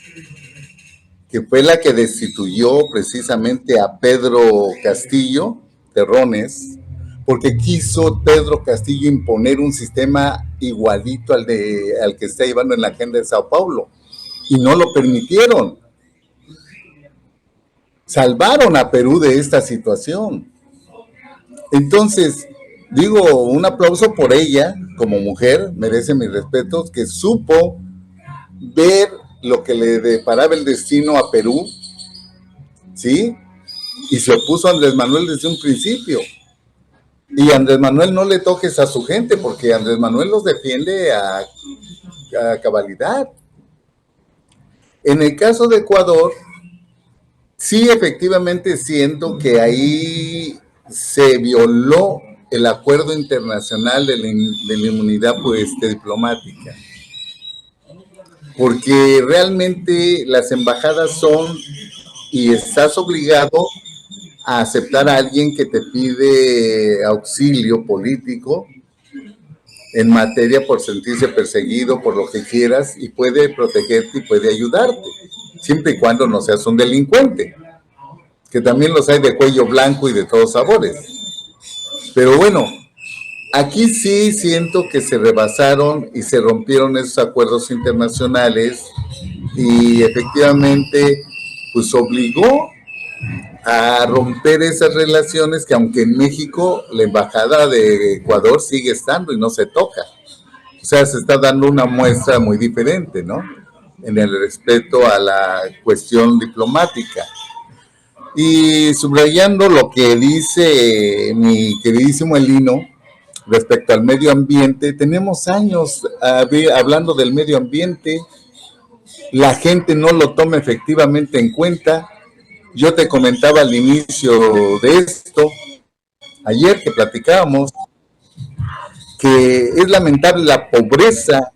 que fue la que destituyó precisamente a Pedro Castillo Terrones, porque quiso Pedro Castillo imponer un sistema igualito al que está llevando en la agenda de Sao Paulo, y no lo permitieron. Salvaron a Perú de esta situación. Entonces, digo, un aplauso por ella, como mujer, merece mis respetos, que supo ver lo que le deparaba el destino a Perú, ¿sí? Y se opuso a Andrés Manuel desde un principio. Y Andrés Manuel, no le toques a su gente, porque Andrés Manuel los defiende a cabalidad. En el caso de Ecuador, sí, efectivamente siento que ahí se violó el acuerdo internacional de la inmunidad diplomática, porque realmente las embajadas son, y estás obligado a aceptar a alguien que te pide auxilio político en materia por sentirse perseguido, por lo que quieras, y puede protegerte y puede ayudarte, siempre y cuando no seas un delincuente, que también los hay de cuello blanco y de todos sabores. Pero bueno, aquí sí siento que se rebasaron y se rompieron esos acuerdos internacionales, y efectivamente pues obligó a romper esas relaciones, que aunque en México la embajada de Ecuador sigue estando y no se toca, O sea, se está dando una muestra muy diferente, ¿no? En el respeto a la cuestión diplomática. Y subrayando lo que dice mi queridísimo Elino respecto al medio ambiente, tenemos años hablando del medio ambiente, la gente no lo toma efectivamente en cuenta. Yo te comentaba al inicio de esto, ayer que platicábamos, que es lamentable la pobreza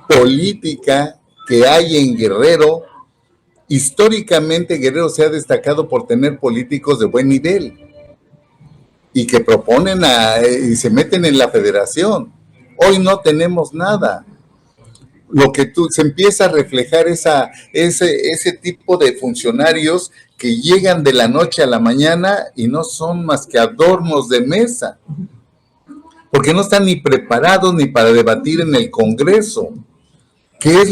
política que hay en Guerrero. Históricamente Guerrero se ha destacado por tener políticos de buen nivel y que proponen y se meten en la federación. Hoy no tenemos nada. Lo que se empieza a reflejar ese tipo de funcionarios que llegan de la noche a la mañana y no son más que adornos de mesa, porque no están ni preparados ni para debatir en el Congreso. ¿Qué es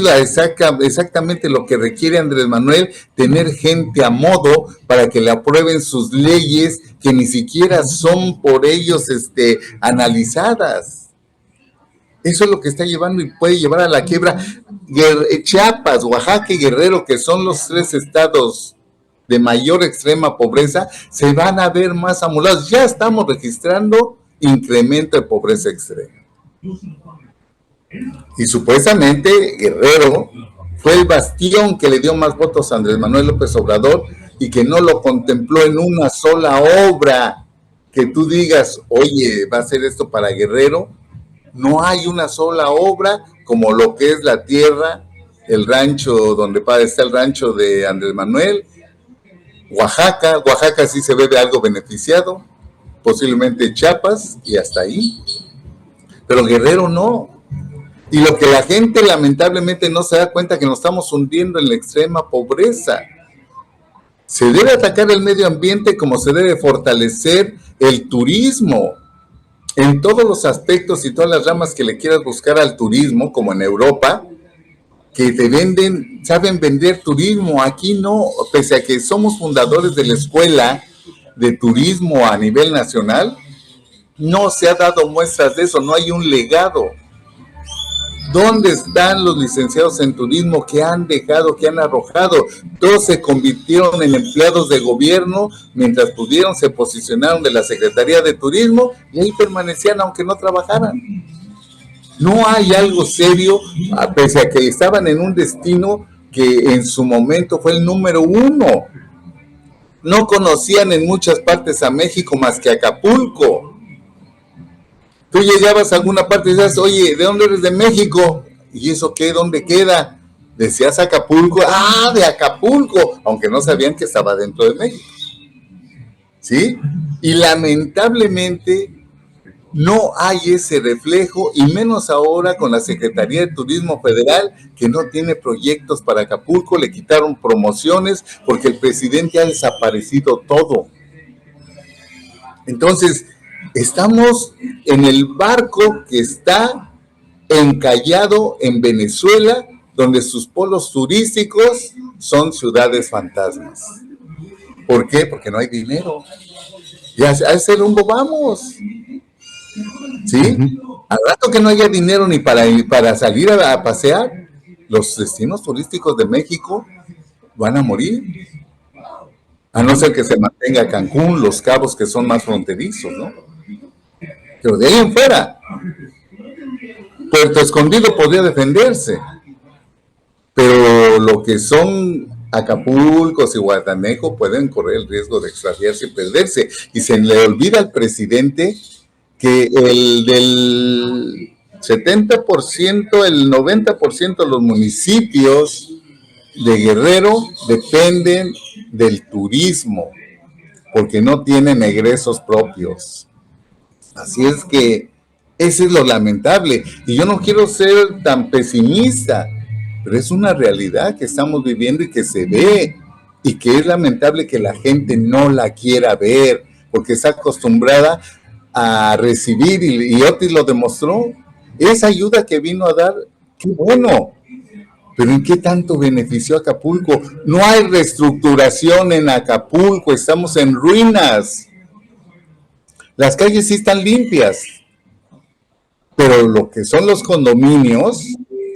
exactamente lo que requiere Andrés Manuel? Tener gente a modo para que le aprueben sus leyes que ni siquiera son por ellos analizadas. Eso es lo que está llevando y puede llevar a la quiebra. Chiapas, Oaxaca y Guerrero, que son los 3 estados de mayor extrema pobreza, se van a ver más amolados. Ya estamos registrando incremento de pobreza extrema. Y supuestamente Guerrero fue el bastión que le dio más votos a Andrés Manuel López Obrador y que no lo contempló en una sola obra que tú digas, oye, va a hacer esto para Guerrero. No hay una sola obra como lo que es la tierra, el rancho donde está el rancho de Andrés Manuel. Oaxaca sí se ve de algo beneficiado, posiblemente Chiapas y hasta ahí, pero Guerrero no. Y lo que la gente lamentablemente no se da cuenta, que nos estamos hundiendo en la extrema pobreza. Se debe atacar el medio ambiente como se debe fortalecer el turismo en todos los aspectos y todas las ramas que le quieras buscar al turismo, como en Europa, que saben vender turismo. Aquí no, pese a que somos fundadores de la escuela de turismo a nivel nacional, no se ha dado muestras de eso, no hay un legado. ¿Dónde están los licenciados en turismo que han dejado, que han arrojado? Todos se convirtieron en empleados de gobierno, mientras pudieron se posicionaron de la Secretaría de Turismo y ahí permanecían aunque no trabajaran. No hay algo serio, pese a que estaban en un destino que en su momento fue el número 1. No conocían en muchas partes a México más que Acapulco. Tú llegabas a alguna parte y decías, oye, ¿de dónde eres? De México. ¿Y eso qué? ¿Dónde queda? Decías Acapulco. ¡Ah, de Acapulco! Aunque no sabían que estaba dentro de México. ¿Sí? Y lamentablemente no hay ese reflejo, y menos ahora con la Secretaría de Turismo Federal, que no tiene proyectos para Acapulco. Le quitaron promociones porque el presidente ha desaparecido todo. Entonces, estamos en el barco que está encallado en Venezuela, donde sus polos turísticos son ciudades fantasmas. ¿Por qué? Porque no hay dinero. Y a ese rumbo vamos. ¿Sí? Al rato que no haya dinero ni para salir a pasear, los destinos turísticos de México van a morir. A no ser que se mantenga Cancún, Los Cabos, que son más fronterizos, ¿no? Pero de ahí en fuera, Puerto Escondido podría defenderse, pero lo que son Acapulco y Guatanejo pueden correr el riesgo de extraviarse y perderse. Y se le olvida al presidente que el del 70%, el 90% de los municipios de Guerrero dependen del turismo, porque no tienen egresos propios. Así es que ese es lo lamentable. Y yo no quiero ser tan pesimista, pero es una realidad que estamos viviendo y que se ve, y que es lamentable que la gente no la quiera ver, porque está acostumbrada a recibir, y Otis lo demostró. Esa ayuda que vino a dar, qué bueno, pero ¿en qué tanto benefició a Acapulco? No hay reestructuración en Acapulco, estamos en ruinas. Las calles sí están limpias, pero lo que son los condominios,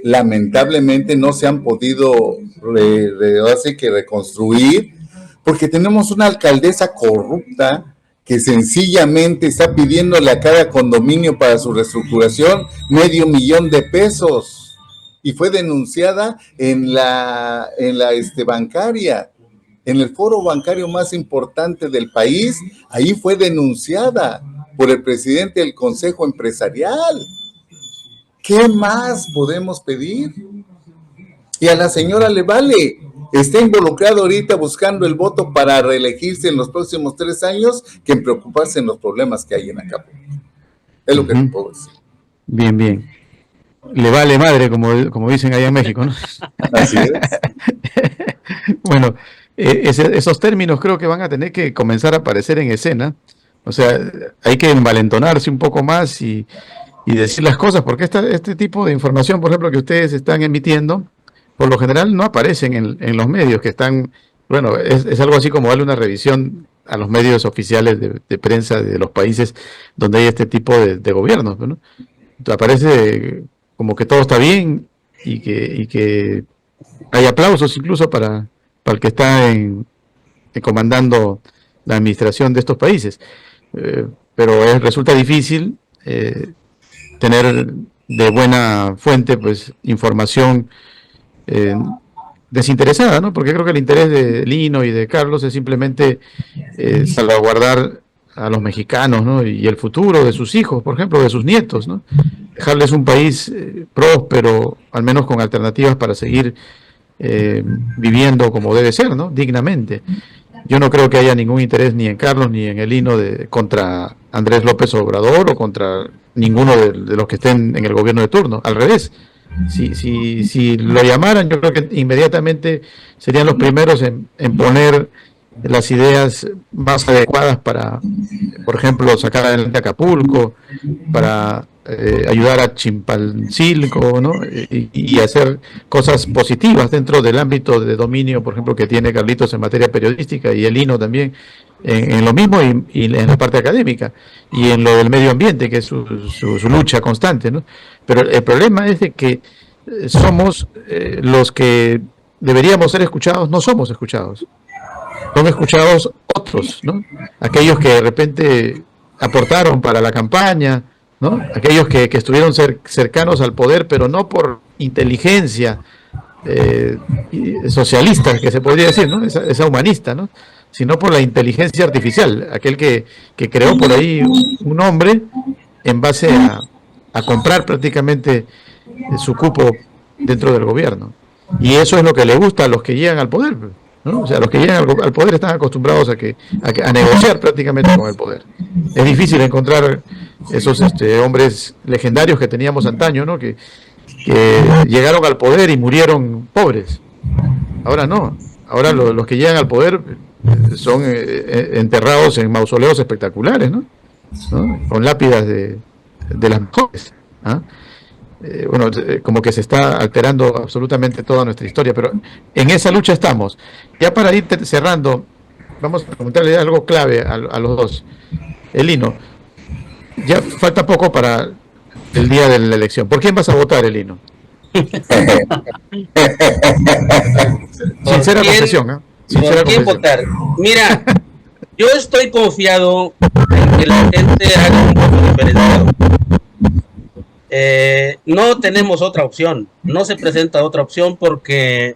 lamentablemente no se han podido así que reconstruir, porque tenemos una alcaldesa corrupta que sencillamente está pidiéndole a cada condominio para su reestructuración $500,000 y fue denunciada en la bancaria, en el foro bancario más importante del país. Ahí fue denunciada por el presidente del Consejo Empresarial. ¿Qué más podemos pedir? Y a la señora le vale, está involucrada ahorita buscando el voto para reelegirse en los próximos 3 años que en preocuparse en los problemas que hay en Acapulco. Es lo que te puedo decir. Bien, bien. Le vale madre, como dicen allá en México, ¿no? Así es. Bueno, esos términos creo que van a tener que comenzar a aparecer en escena. O sea, hay que envalentonarse un poco más y decir las cosas, porque este tipo de información, por ejemplo, que ustedes están emitiendo, por lo general no aparecen en los medios que están, bueno, es algo así como darle una revisión a los medios oficiales de prensa de los países donde hay este tipo de gobiernos, ¿no? Aparece como que todo está bien y que hay aplausos incluso para el que está comandando la administración de estos países. Pero resulta difícil tener de buena fuente pues información desinteresada, ¿no? Porque creo que el interés de Lino y de Carlos es simplemente salvaguardar a los mexicanos, ¿no? Y el futuro de sus hijos, por ejemplo, de sus nietos, ¿no? Dejarles un país próspero, al menos con alternativas para seguir viviendo como debe ser, ¿no? Dignamente. Yo no creo que haya ningún interés ni en Carlos ni en el Lino contra Andrés López Obrador o contra ninguno de los que estén en el gobierno de turno. Al revés, si lo llamaran, yo creo que inmediatamente serían los primeros en poner las ideas más adecuadas para, por ejemplo, sacar adelante Acapulco, para ayudar a Chimpalcilco, ¿no? Y hacer cosas positivas dentro del ámbito de dominio, por ejemplo, que tiene Carlitos en materia periodística y el Lino también en lo mismo y en la parte académica y en lo del medio ambiente, que es su lucha constante, ¿no? Pero el problema es de que somos los que deberíamos ser escuchados, no somos escuchados. Son escuchados otros, ¿no? Aquellos que de repente aportaron para la campaña, ¿no? Aquellos que estuvieron cercanos al poder, pero no por inteligencia socialista, que se podría decir, ¿no? Esa humanista, ¿no? Sino por la inteligencia artificial, aquel que creó por ahí un hombre en base a comprar prácticamente su cupo dentro del gobierno. Y eso es lo que le gusta a los que llegan al poder, ¿no? O sea, los que llegan al poder están acostumbrados a negociar prácticamente con el poder. Es difícil encontrar esos hombres legendarios que teníamos antaño, ¿no? Que llegaron al poder y murieron pobres. Ahora no. Ahora los que llegan al poder son enterrados en mausoleos espectaculares, ¿no? Con lápidas de las mejores. ¿Ah? Bueno, como que se está alterando absolutamente toda nuestra historia, pero en esa lucha estamos. Ya para ir cerrando, vamos a preguntarle algo clave a los dos. Elino, ya falta poco para el día de la elección. ¿Por quién vas a votar, Elino? Sincera confesión, ¿eh? ¿Por quién votar? Mira, yo estoy confiado en que la gente haga un voto diferenciado. No tenemos otra opción, no se presenta otra opción porque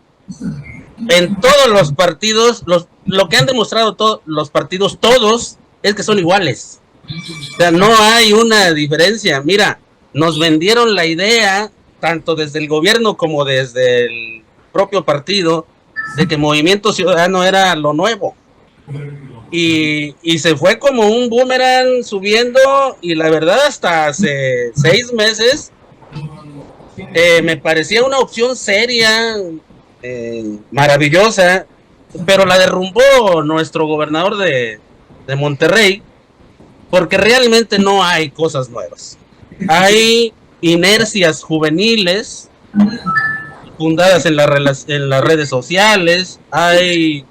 en todos los partidos, lo que han demostrado los partidos todos es que son iguales. O sea, no hay una diferencia. Mira, nos vendieron la idea, tanto desde el gobierno como desde el propio partido, de que Movimiento Ciudadano era lo nuevo. Y se fue como un boomerang subiendo, y la verdad hasta hace 6 meses me parecía una opción seria, maravillosa, pero la derrumbó nuestro gobernador de Monterrey, porque realmente no hay cosas nuevas. Hay inercias juveniles fundadas en las redes sociales, hay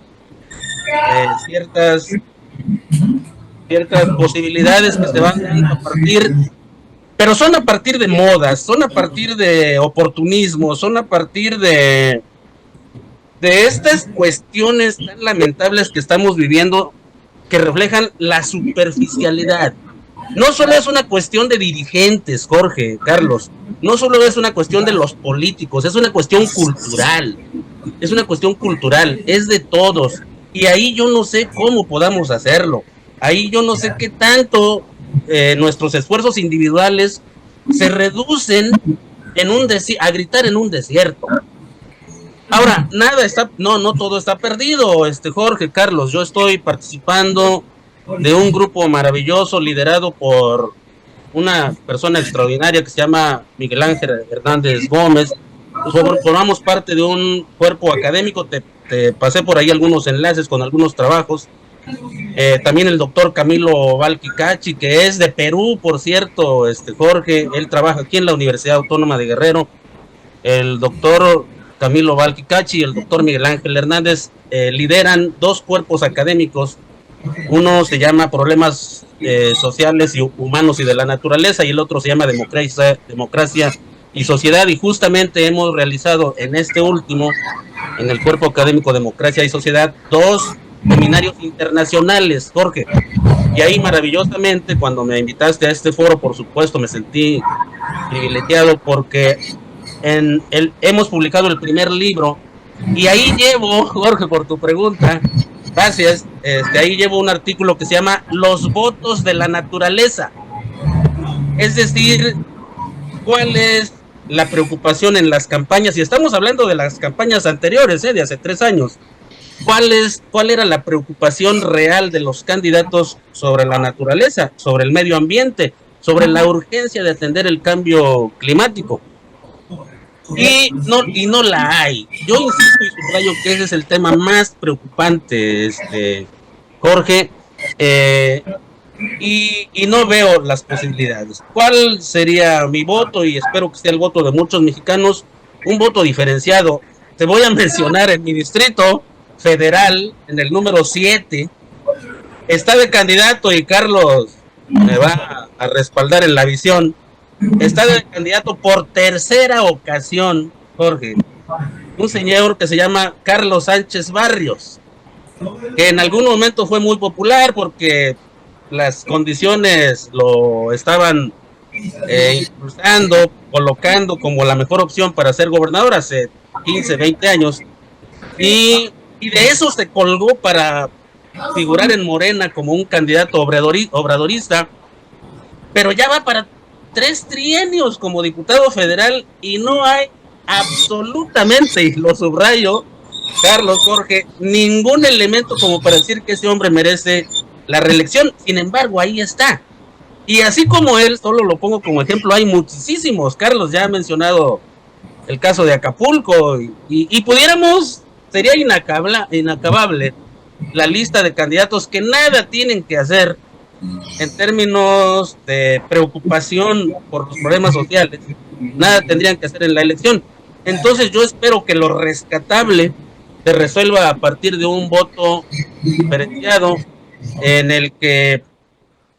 ciertas posibilidades que se van a partir pero son a partir de modas, son a partir de oportunismo, son a partir de estas cuestiones tan lamentables que estamos viviendo, que reflejan la superficialidad. No solo es una cuestión de dirigentes, Jorge, Carlos, no solo es una cuestión de los políticos, es una cuestión cultural, es de todos, y ahí yo no sé cómo podamos hacerlo, ahí yo no sé qué tanto nuestros esfuerzos individuales se reducen a gritar en un desierto. Ahora, no todo está perdido, Jorge, Carlos. Yo estoy participando de un grupo maravilloso liderado por una persona extraordinaria que se llama Miguel Ángel Hernández Gómez. Formamos parte de un cuerpo académico, te pasé por ahí algunos enlaces con algunos trabajos. También el doctor Camilo Valquicachi, que es de Perú, por cierto, Jorge, él trabaja aquí en la Universidad Autónoma de Guerrero. El doctor Camilo Valquicachi y el doctor Miguel Ángel Hernández lideran dos cuerpos académicos. Uno se llama Problemas Sociales y Humanos y de la Naturaleza, y el otro se llama Democracia y Sociedad, y justamente hemos realizado en este último, en el cuerpo académico Democracia y Sociedad, 2 seminarios internacionales, Jorge. Y ahí maravillosamente, cuando me invitaste a este foro, por supuesto, me sentí privilegiado porque hemos publicado el primer libro, y ahí llevo, Jorge, por tu pregunta, gracias, ahí llevo un artículo que se llama Los votos de la naturaleza. Es decir, ¿cuál es la preocupación en las campañas? Y estamos hablando de las campañas anteriores, de hace 3 años. ¿Cuál era la preocupación real de los candidatos sobre la naturaleza, sobre el medio ambiente, sobre la urgencia de atender el cambio climático? Y no la hay. Yo insisto y subrayo que ese es el tema más preocupante, Jorge, y no veo las posibilidades. ¿Cuál sería mi voto? Y espero que sea el voto de muchos mexicanos, un voto diferenciado. Te voy a mencionar en mi distrito federal, en el número 7, está de candidato, y Carlos me va a respaldar en la visión, está de candidato por 3ª ocasión, Jorge, un señor que se llama Carlos Sánchez Barrios, que en algún momento fue muy popular porque las condiciones lo estaban impulsando, colocando como la mejor opción para ser gobernador hace 15, 20 años, y de eso se colgó para figurar en Morena como un candidato obradorista, pero ya va para 3 trienios como diputado federal y no hay absolutamente, y lo subrayo, Carlos, Jorge, ningún elemento como para decir que ese hombre merece la reelección. Sin embargo, ahí está. Y así como él, solo lo pongo como ejemplo, hay muchísimos. Carlos ya ha mencionado el caso de Acapulco, y pudiéramos, sería inacabable la lista de candidatos que nada tienen que hacer en términos de preocupación por los problemas sociales, nada tendrían que hacer en la elección. Entonces yo espero que lo rescatable se resuelva a partir de un voto diferenciado en el que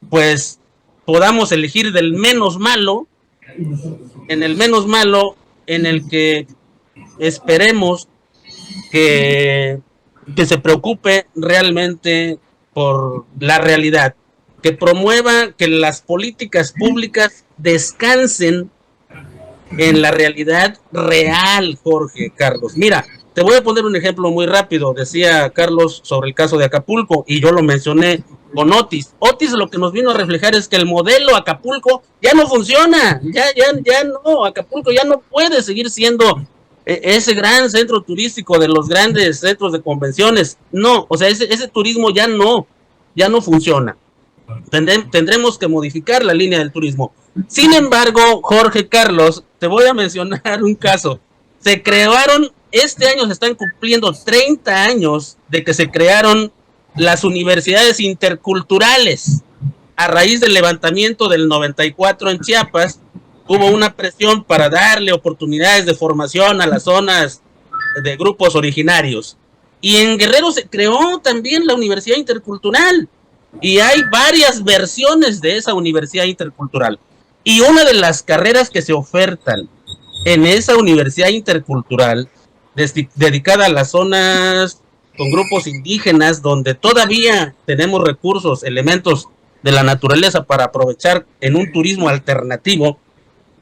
pues podamos elegir del menos malo, en el que esperemos que se preocupe realmente por la realidad, que promueva que las políticas públicas descansen en la realidad real, Jorge, Carlos. Mira, te voy a poner un ejemplo muy rápido. Decía Carlos sobre el caso de Acapulco, y yo lo mencioné con Otis. Otis lo que nos vino a reflejar es que el modelo Acapulco ya no funciona, ya no, Acapulco ya no puede seguir siendo ese gran centro turístico de los grandes centros de convenciones. No, o sea, ese turismo ya no funciona. Tendremos que modificar la línea del turismo. Sin embargo, Jorge, Carlos, te voy a mencionar un caso. Este año se están cumpliendo 30 años de que se crearon las universidades interculturales. A raíz del levantamiento del 94 en Chiapas, hubo una presión para darle oportunidades de formación a las zonas de grupos originarios. Y en Guerrero se creó también la Universidad Intercultural. Y hay varias versiones de esa Universidad Intercultural. Y una de las carreras que se ofertan en esa universidad intercultural, dedicada a las zonas con grupos indígenas, donde todavía tenemos recursos, elementos de la naturaleza para aprovechar en un turismo alternativo,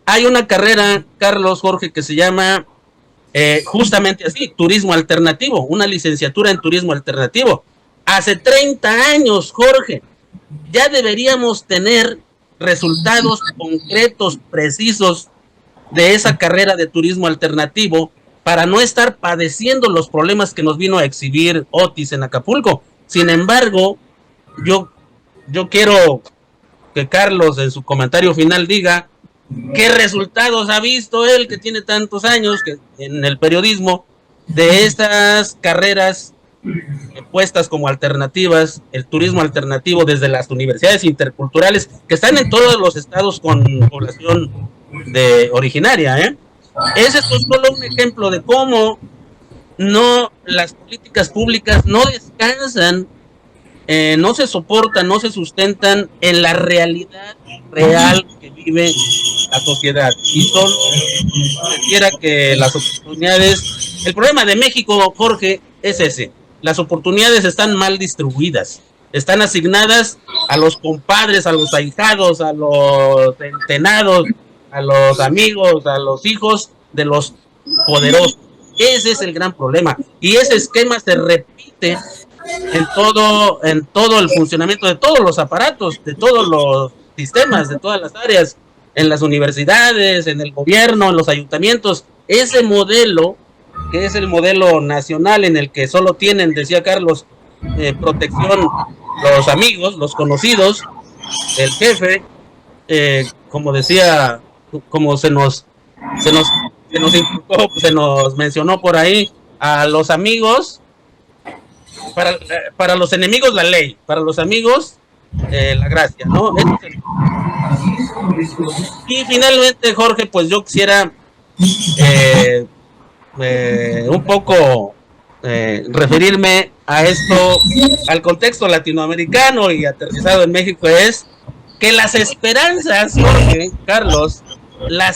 hay una carrera, Carlos, Jorge, que se llama justamente así, turismo alternativo, una licenciatura en turismo alternativo. Hace 30 años, Jorge, ya deberíamos tener resultados concretos, precisos de esa carrera de turismo alternativo para no estar padeciendo los problemas que nos vino a exhibir Otis en Acapulco. Sin embargo, yo quiero que Carlos en su comentario final diga qué resultados ha visto él, que tiene tantos años que en el periodismo, de estas carreras puestas como alternativas, el turismo alternativo desde las universidades interculturales que están en todos los estados con población originaria, ¿eh? Ese es solo un ejemplo de cómo las políticas públicas no descansan, no se soportan, no se sustentan en la realidad real que vive la sociedad. Y solo quisiera que las oportunidades, el problema de México, Jorge, es ese: las oportunidades están mal distribuidas, están asignadas a los compadres, a los ahijados, a los centenados, a los amigos, a los hijos de los poderosos. Ese es el gran problema, y ese esquema se repite en todo el funcionamiento de todos los aparatos, de todos los sistemas, de todas las áreas, en las universidades, en el gobierno, en los ayuntamientos. Ese modelo, que es el modelo nacional en el que solo tienen, decía Carlos, protección los amigos, los conocidos, el jefe, como decía, como se nos mencionó por ahí, a los amigos, para los enemigos la ley, para los amigos la gracia, ¿no? Y finalmente, Jorge, pues yo quisiera un poco referirme a esto, al contexto latinoamericano y aterrizado en México, es que las esperanzas, Jorge, Carlos, la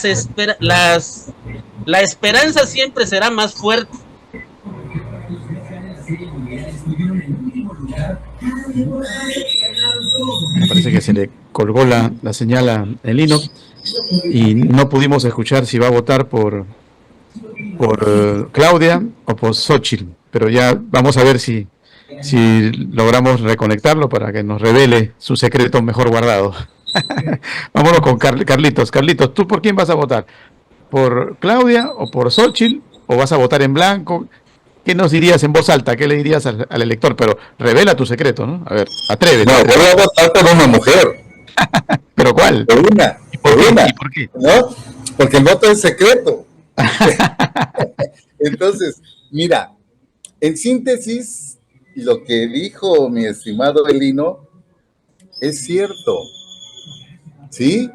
esperanza siempre será más fuerte. Me parece que se le colgó la señal a Elino y no pudimos escuchar si va a votar por Claudia o por Xóchitl, pero ya vamos a ver si logramos reconectarlo para que nos revele su secreto mejor guardado. Vámonos con Carlitos. Carlitos, ¿tú por quién vas a votar? ¿Por Claudia o por Xóchitl? ¿O vas a votar en blanco? ¿Qué nos dirías en voz alta? ¿Qué le dirías al elector? Pero revela tu secreto, ¿no? A ver, atrévete. No, voy a votar por una mujer. ¿Pero cuál? Por una. ¿Y por qué? ¿No? Porque el voto es secreto. Entonces, mira, en síntesis, lo que dijo mi estimado Elino es cierto. ¿Sí?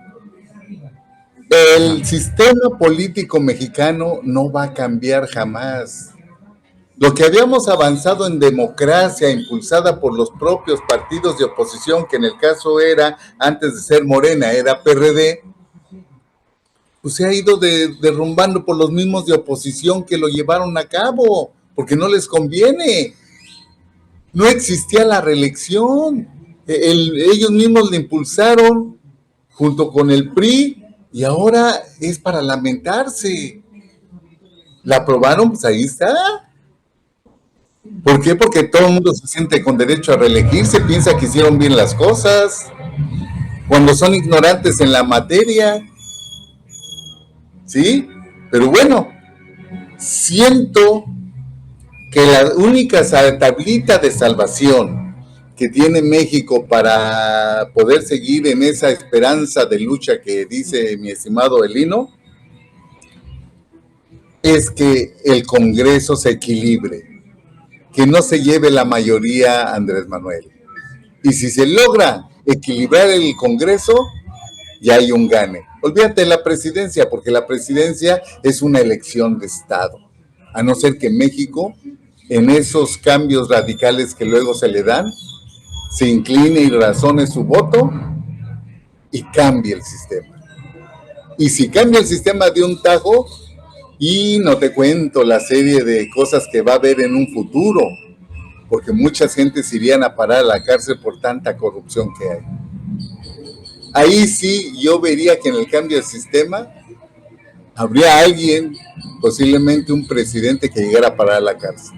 El sistema político mexicano no va a cambiar jamás. Lo que habíamos avanzado en democracia impulsada por los propios partidos de oposición, que en el caso era, antes de ser Morena, era PRD, pues se ha ido derrumbando por los mismos de oposición que lo llevaron a cabo, porque no les conviene. No existía la reelección. Ellos mismos la impulsaron junto con el PRI y ahora es para lamentarse. La aprobaron, pues ahí está. ¿Por qué? Porque todo el mundo se siente con derecho a reelegirse, piensa que hicieron bien las cosas, cuando son ignorantes en la materia. ¿Sí? Pero bueno, siento que la única tablita de salvación que tiene México para poder seguir en esa esperanza de lucha que dice mi estimado Elino, es que el Congreso se equilibre, que no se lleve la mayoría Andrés Manuel. Y si se logra equilibrar el Congreso, ya hay un gane. Olvídate de la presidencia, porque la presidencia es una elección de Estado. A no ser que México, en esos cambios radicales que luego se le dan, se incline y razone su voto y cambie el sistema. Y si cambia el sistema de un tajo, y no te cuento la serie de cosas que va a haber en un futuro, porque muchas gentes irían a parar a la cárcel por tanta corrupción que hay. Ahí sí yo vería que en el cambio de sistema habría alguien, posiblemente un presidente, que llegara a parar a la cárcel.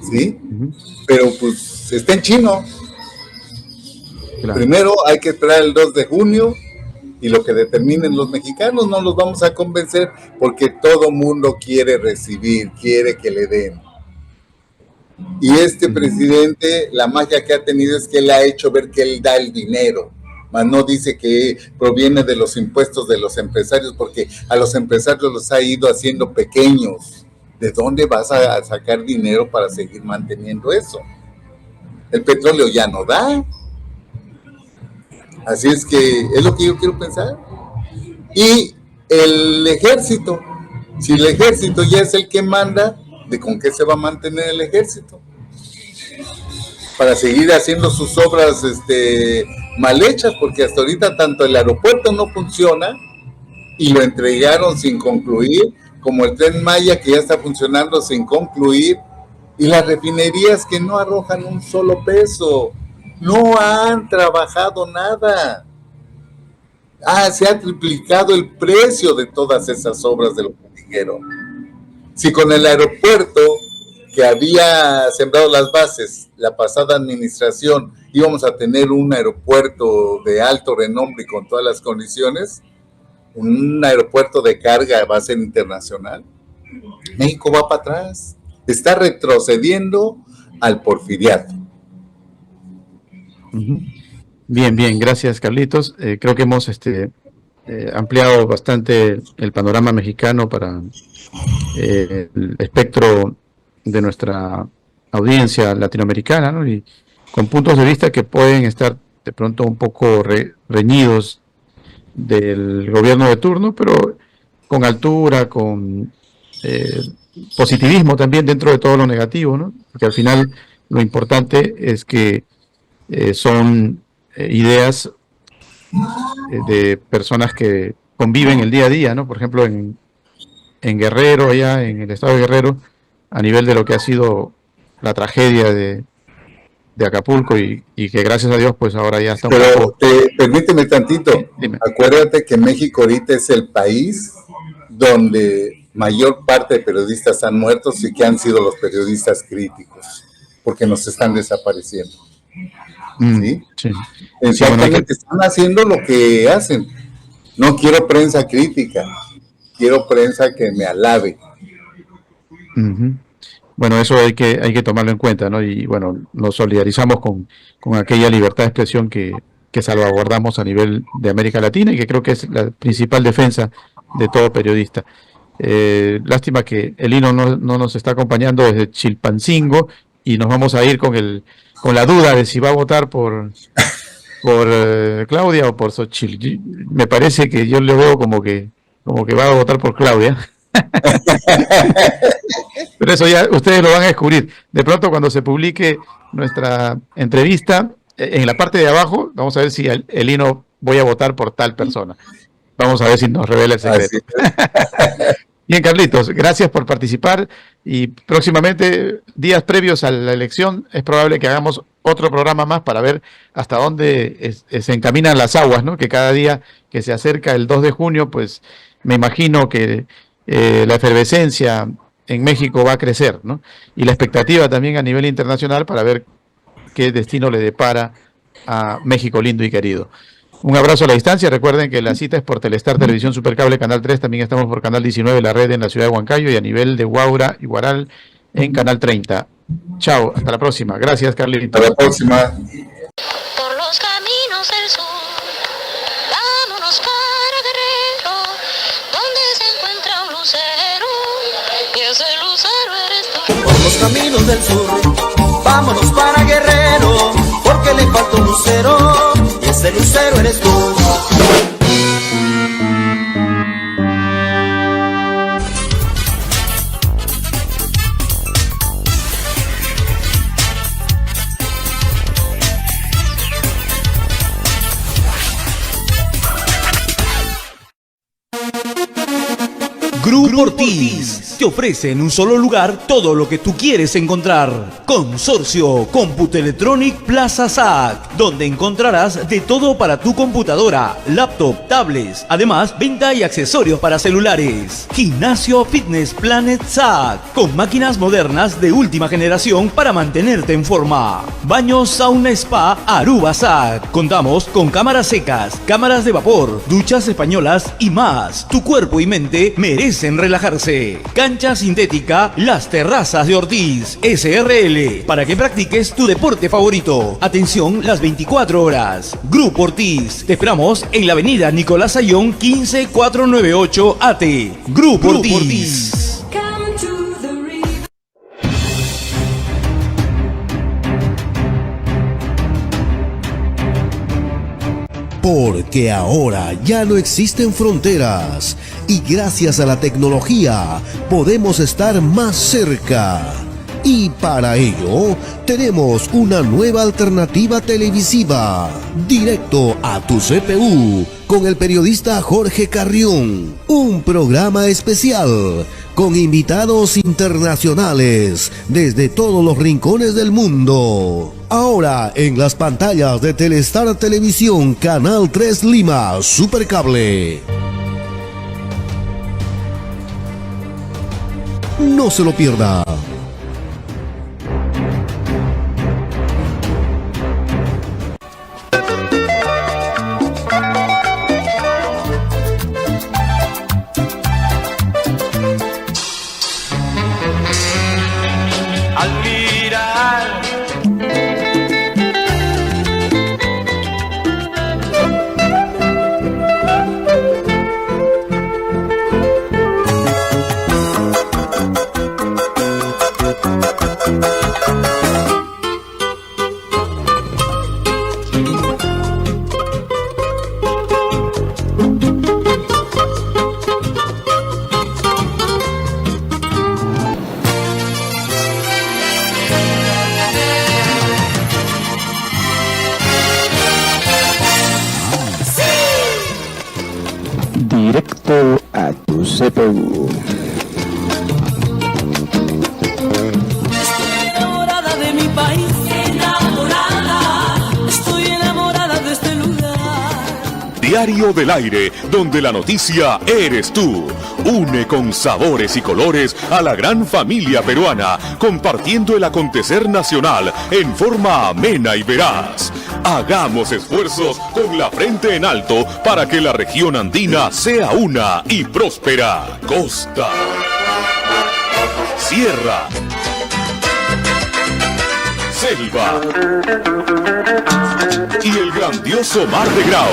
¿Sí? Pero pues está en chino. Claro. Primero hay que esperar el 2 de junio y lo que determinen los mexicanos. No los vamos a convencer porque todo mundo quiere recibir, quiere que le den. Y este presidente, la magia que ha tenido es que él ha hecho ver que él da el dinero, mas no dice que proviene de los impuestos de los empresarios, porque a los empresarios los ha ido haciendo pequeños. ¿De dónde vas a sacar dinero para seguir manteniendo eso? El petróleo ya no da. Así es que es lo que yo quiero pensar. Y el ejército, si el ejército ya es el que manda, ¿de con qué se va a mantener el ejército? Para seguir haciendo sus obras mal hechas, porque hasta ahorita tanto el aeropuerto no funciona y lo entregaron sin concluir, como el Tren Maya que ya está funcionando sin concluir, y las refinerías que no arrojan un solo peso. No han trabajado nada. Se ha triplicado el precio de todas esas obras de lo que dijeron. Si con el aeropuerto que había sembrado las bases la pasada administración íbamos a tener un aeropuerto de alto renombre y con todas las condiciones, un aeropuerto de carga a base internacional, México va para atrás, está retrocediendo al porfiriato. Bien, gracias Carlitos. Creo que hemos ampliado bastante el panorama mexicano para el espectro de nuestra audiencia latinoamericana, ¿no? Y con puntos de vista que pueden estar de pronto un poco reñidos del gobierno de turno, pero con altura, con positivismo también dentro de todo lo negativo, ¿no? Porque al final lo importante es que son ideas de personas que conviven el día a día, ¿no? Por ejemplo, en Guerrero, allá en el estado de Guerrero, a nivel de lo que ha sido la tragedia de Acapulco y que gracias a Dios pues ahora ya está un poco... Permíteme tantito. Dime. Acuérdate que México ahorita es el país donde mayor parte de periodistas han muerto y que han sido los periodistas críticos, porque nos están desapareciendo. ¿Sí? Sí. Exactamente, están haciendo lo que hacen. No quiero prensa crítica, quiero prensa que me alabe. Bueno, eso hay que tomarlo en cuenta, ¿no? Y bueno, nos solidarizamos con aquella libertad de expresión que salvaguardamos a nivel de América Latina y que creo que es la principal defensa de todo periodista. Lástima que el Lino no nos está acompañando desde Chilpancingo y nos vamos a ir con la duda de si va a votar por Claudia o por Xochitl. Me parece que yo le veo como que va a votar por Claudia. Pero eso ya ustedes lo van a descubrir. De pronto cuando se publique nuestra entrevista, en la parte de abajo, vamos a ver si el Lino voy a votar por tal persona. Vamos a ver si nos revela el secreto. Bien, Carlitos, gracias por participar y próximamente, días previos a la elección, es probable que hagamos otro programa más para ver hasta dónde se encaminan las aguas, ¿no? Que cada día que se acerca el 2 de junio, pues me imagino que la efervescencia en México va a crecer, ¿no? Y la expectativa también a nivel internacional para ver qué destino le depara a México lindo y querido. Un abrazo a la distancia. Recuerden que la cita es por Telestar Televisión Supercable Canal 3. También estamos por Canal 19, la red en la ciudad de Huancayo y a nivel de Huaura y Huaral en Canal 30. Chao, hasta la próxima. Gracias, Carlito. Hasta la próxima. Por los caminos del sur, vámonos para Guerrero, donde se encuentra un lucero, y ese lucero eres tú. Por los caminos del sur, vámonos para Guerrero, porque le falta un lucero, y ese lucero eres tú. Ortiz te ofrece en un solo lugar todo lo que tú quieres encontrar. Consorcio Computelectronic Plaza SAC, donde encontrarás de todo para tu computadora, laptop, tablets, además venta y accesorios para celulares. Gimnasio Fitness Planet SAC, con máquinas modernas de última generación para mantenerte en forma. Baños Sauna Spa Aruba SAC, contamos con cámaras secas, cámaras de vapor, duchas españolas y más. Tu cuerpo y mente merecen relajarse. Cancha sintética Las Terrazas de Ortiz SRL, para que practiques tu deporte favorito. Atención las 24 horas. Grupo Ortiz, te esperamos en la avenida Nicolás Ayón 15498 AT. Grupo Ortiz. Porque ahora ya no existen fronteras y gracias a la tecnología podemos estar más cerca. Y para ello tenemos una nueva alternativa televisiva, Directo a tu CPU, con el periodista Jorge Carrión. Un programa especial con invitados internacionales desde todos los rincones del mundo. Ahora en las pantallas de Telestar Televisión, Canal 3 Lima, Supercable. No se lo pierda. Directo a tu CPU. Estoy enamorada de mi país, enamorada, estoy enamorada de este lugar. Diario del Aire, donde la noticia eres tú. Une con sabores y colores a la gran familia peruana, compartiendo el acontecer nacional en forma amena y veraz. Hagamos esfuerzos con la frente en alto para que la región andina sea una y próspera. Costa, sierra, selva y el grandioso Mar de Grau.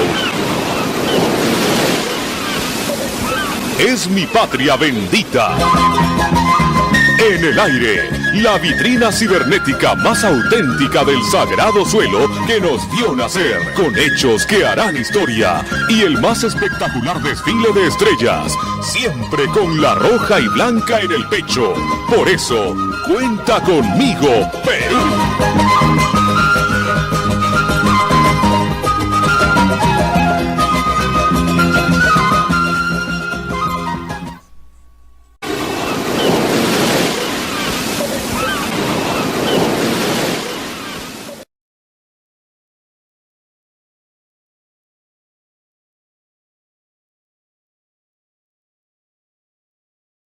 Es mi patria bendita. En el aire, la vitrina cibernética más auténtica del sagrado suelo que nos vio nacer, con hechos que harán historia y el más espectacular desfile de estrellas, siempre con la roja y blanca en el pecho. Por eso, cuenta conmigo, Perú.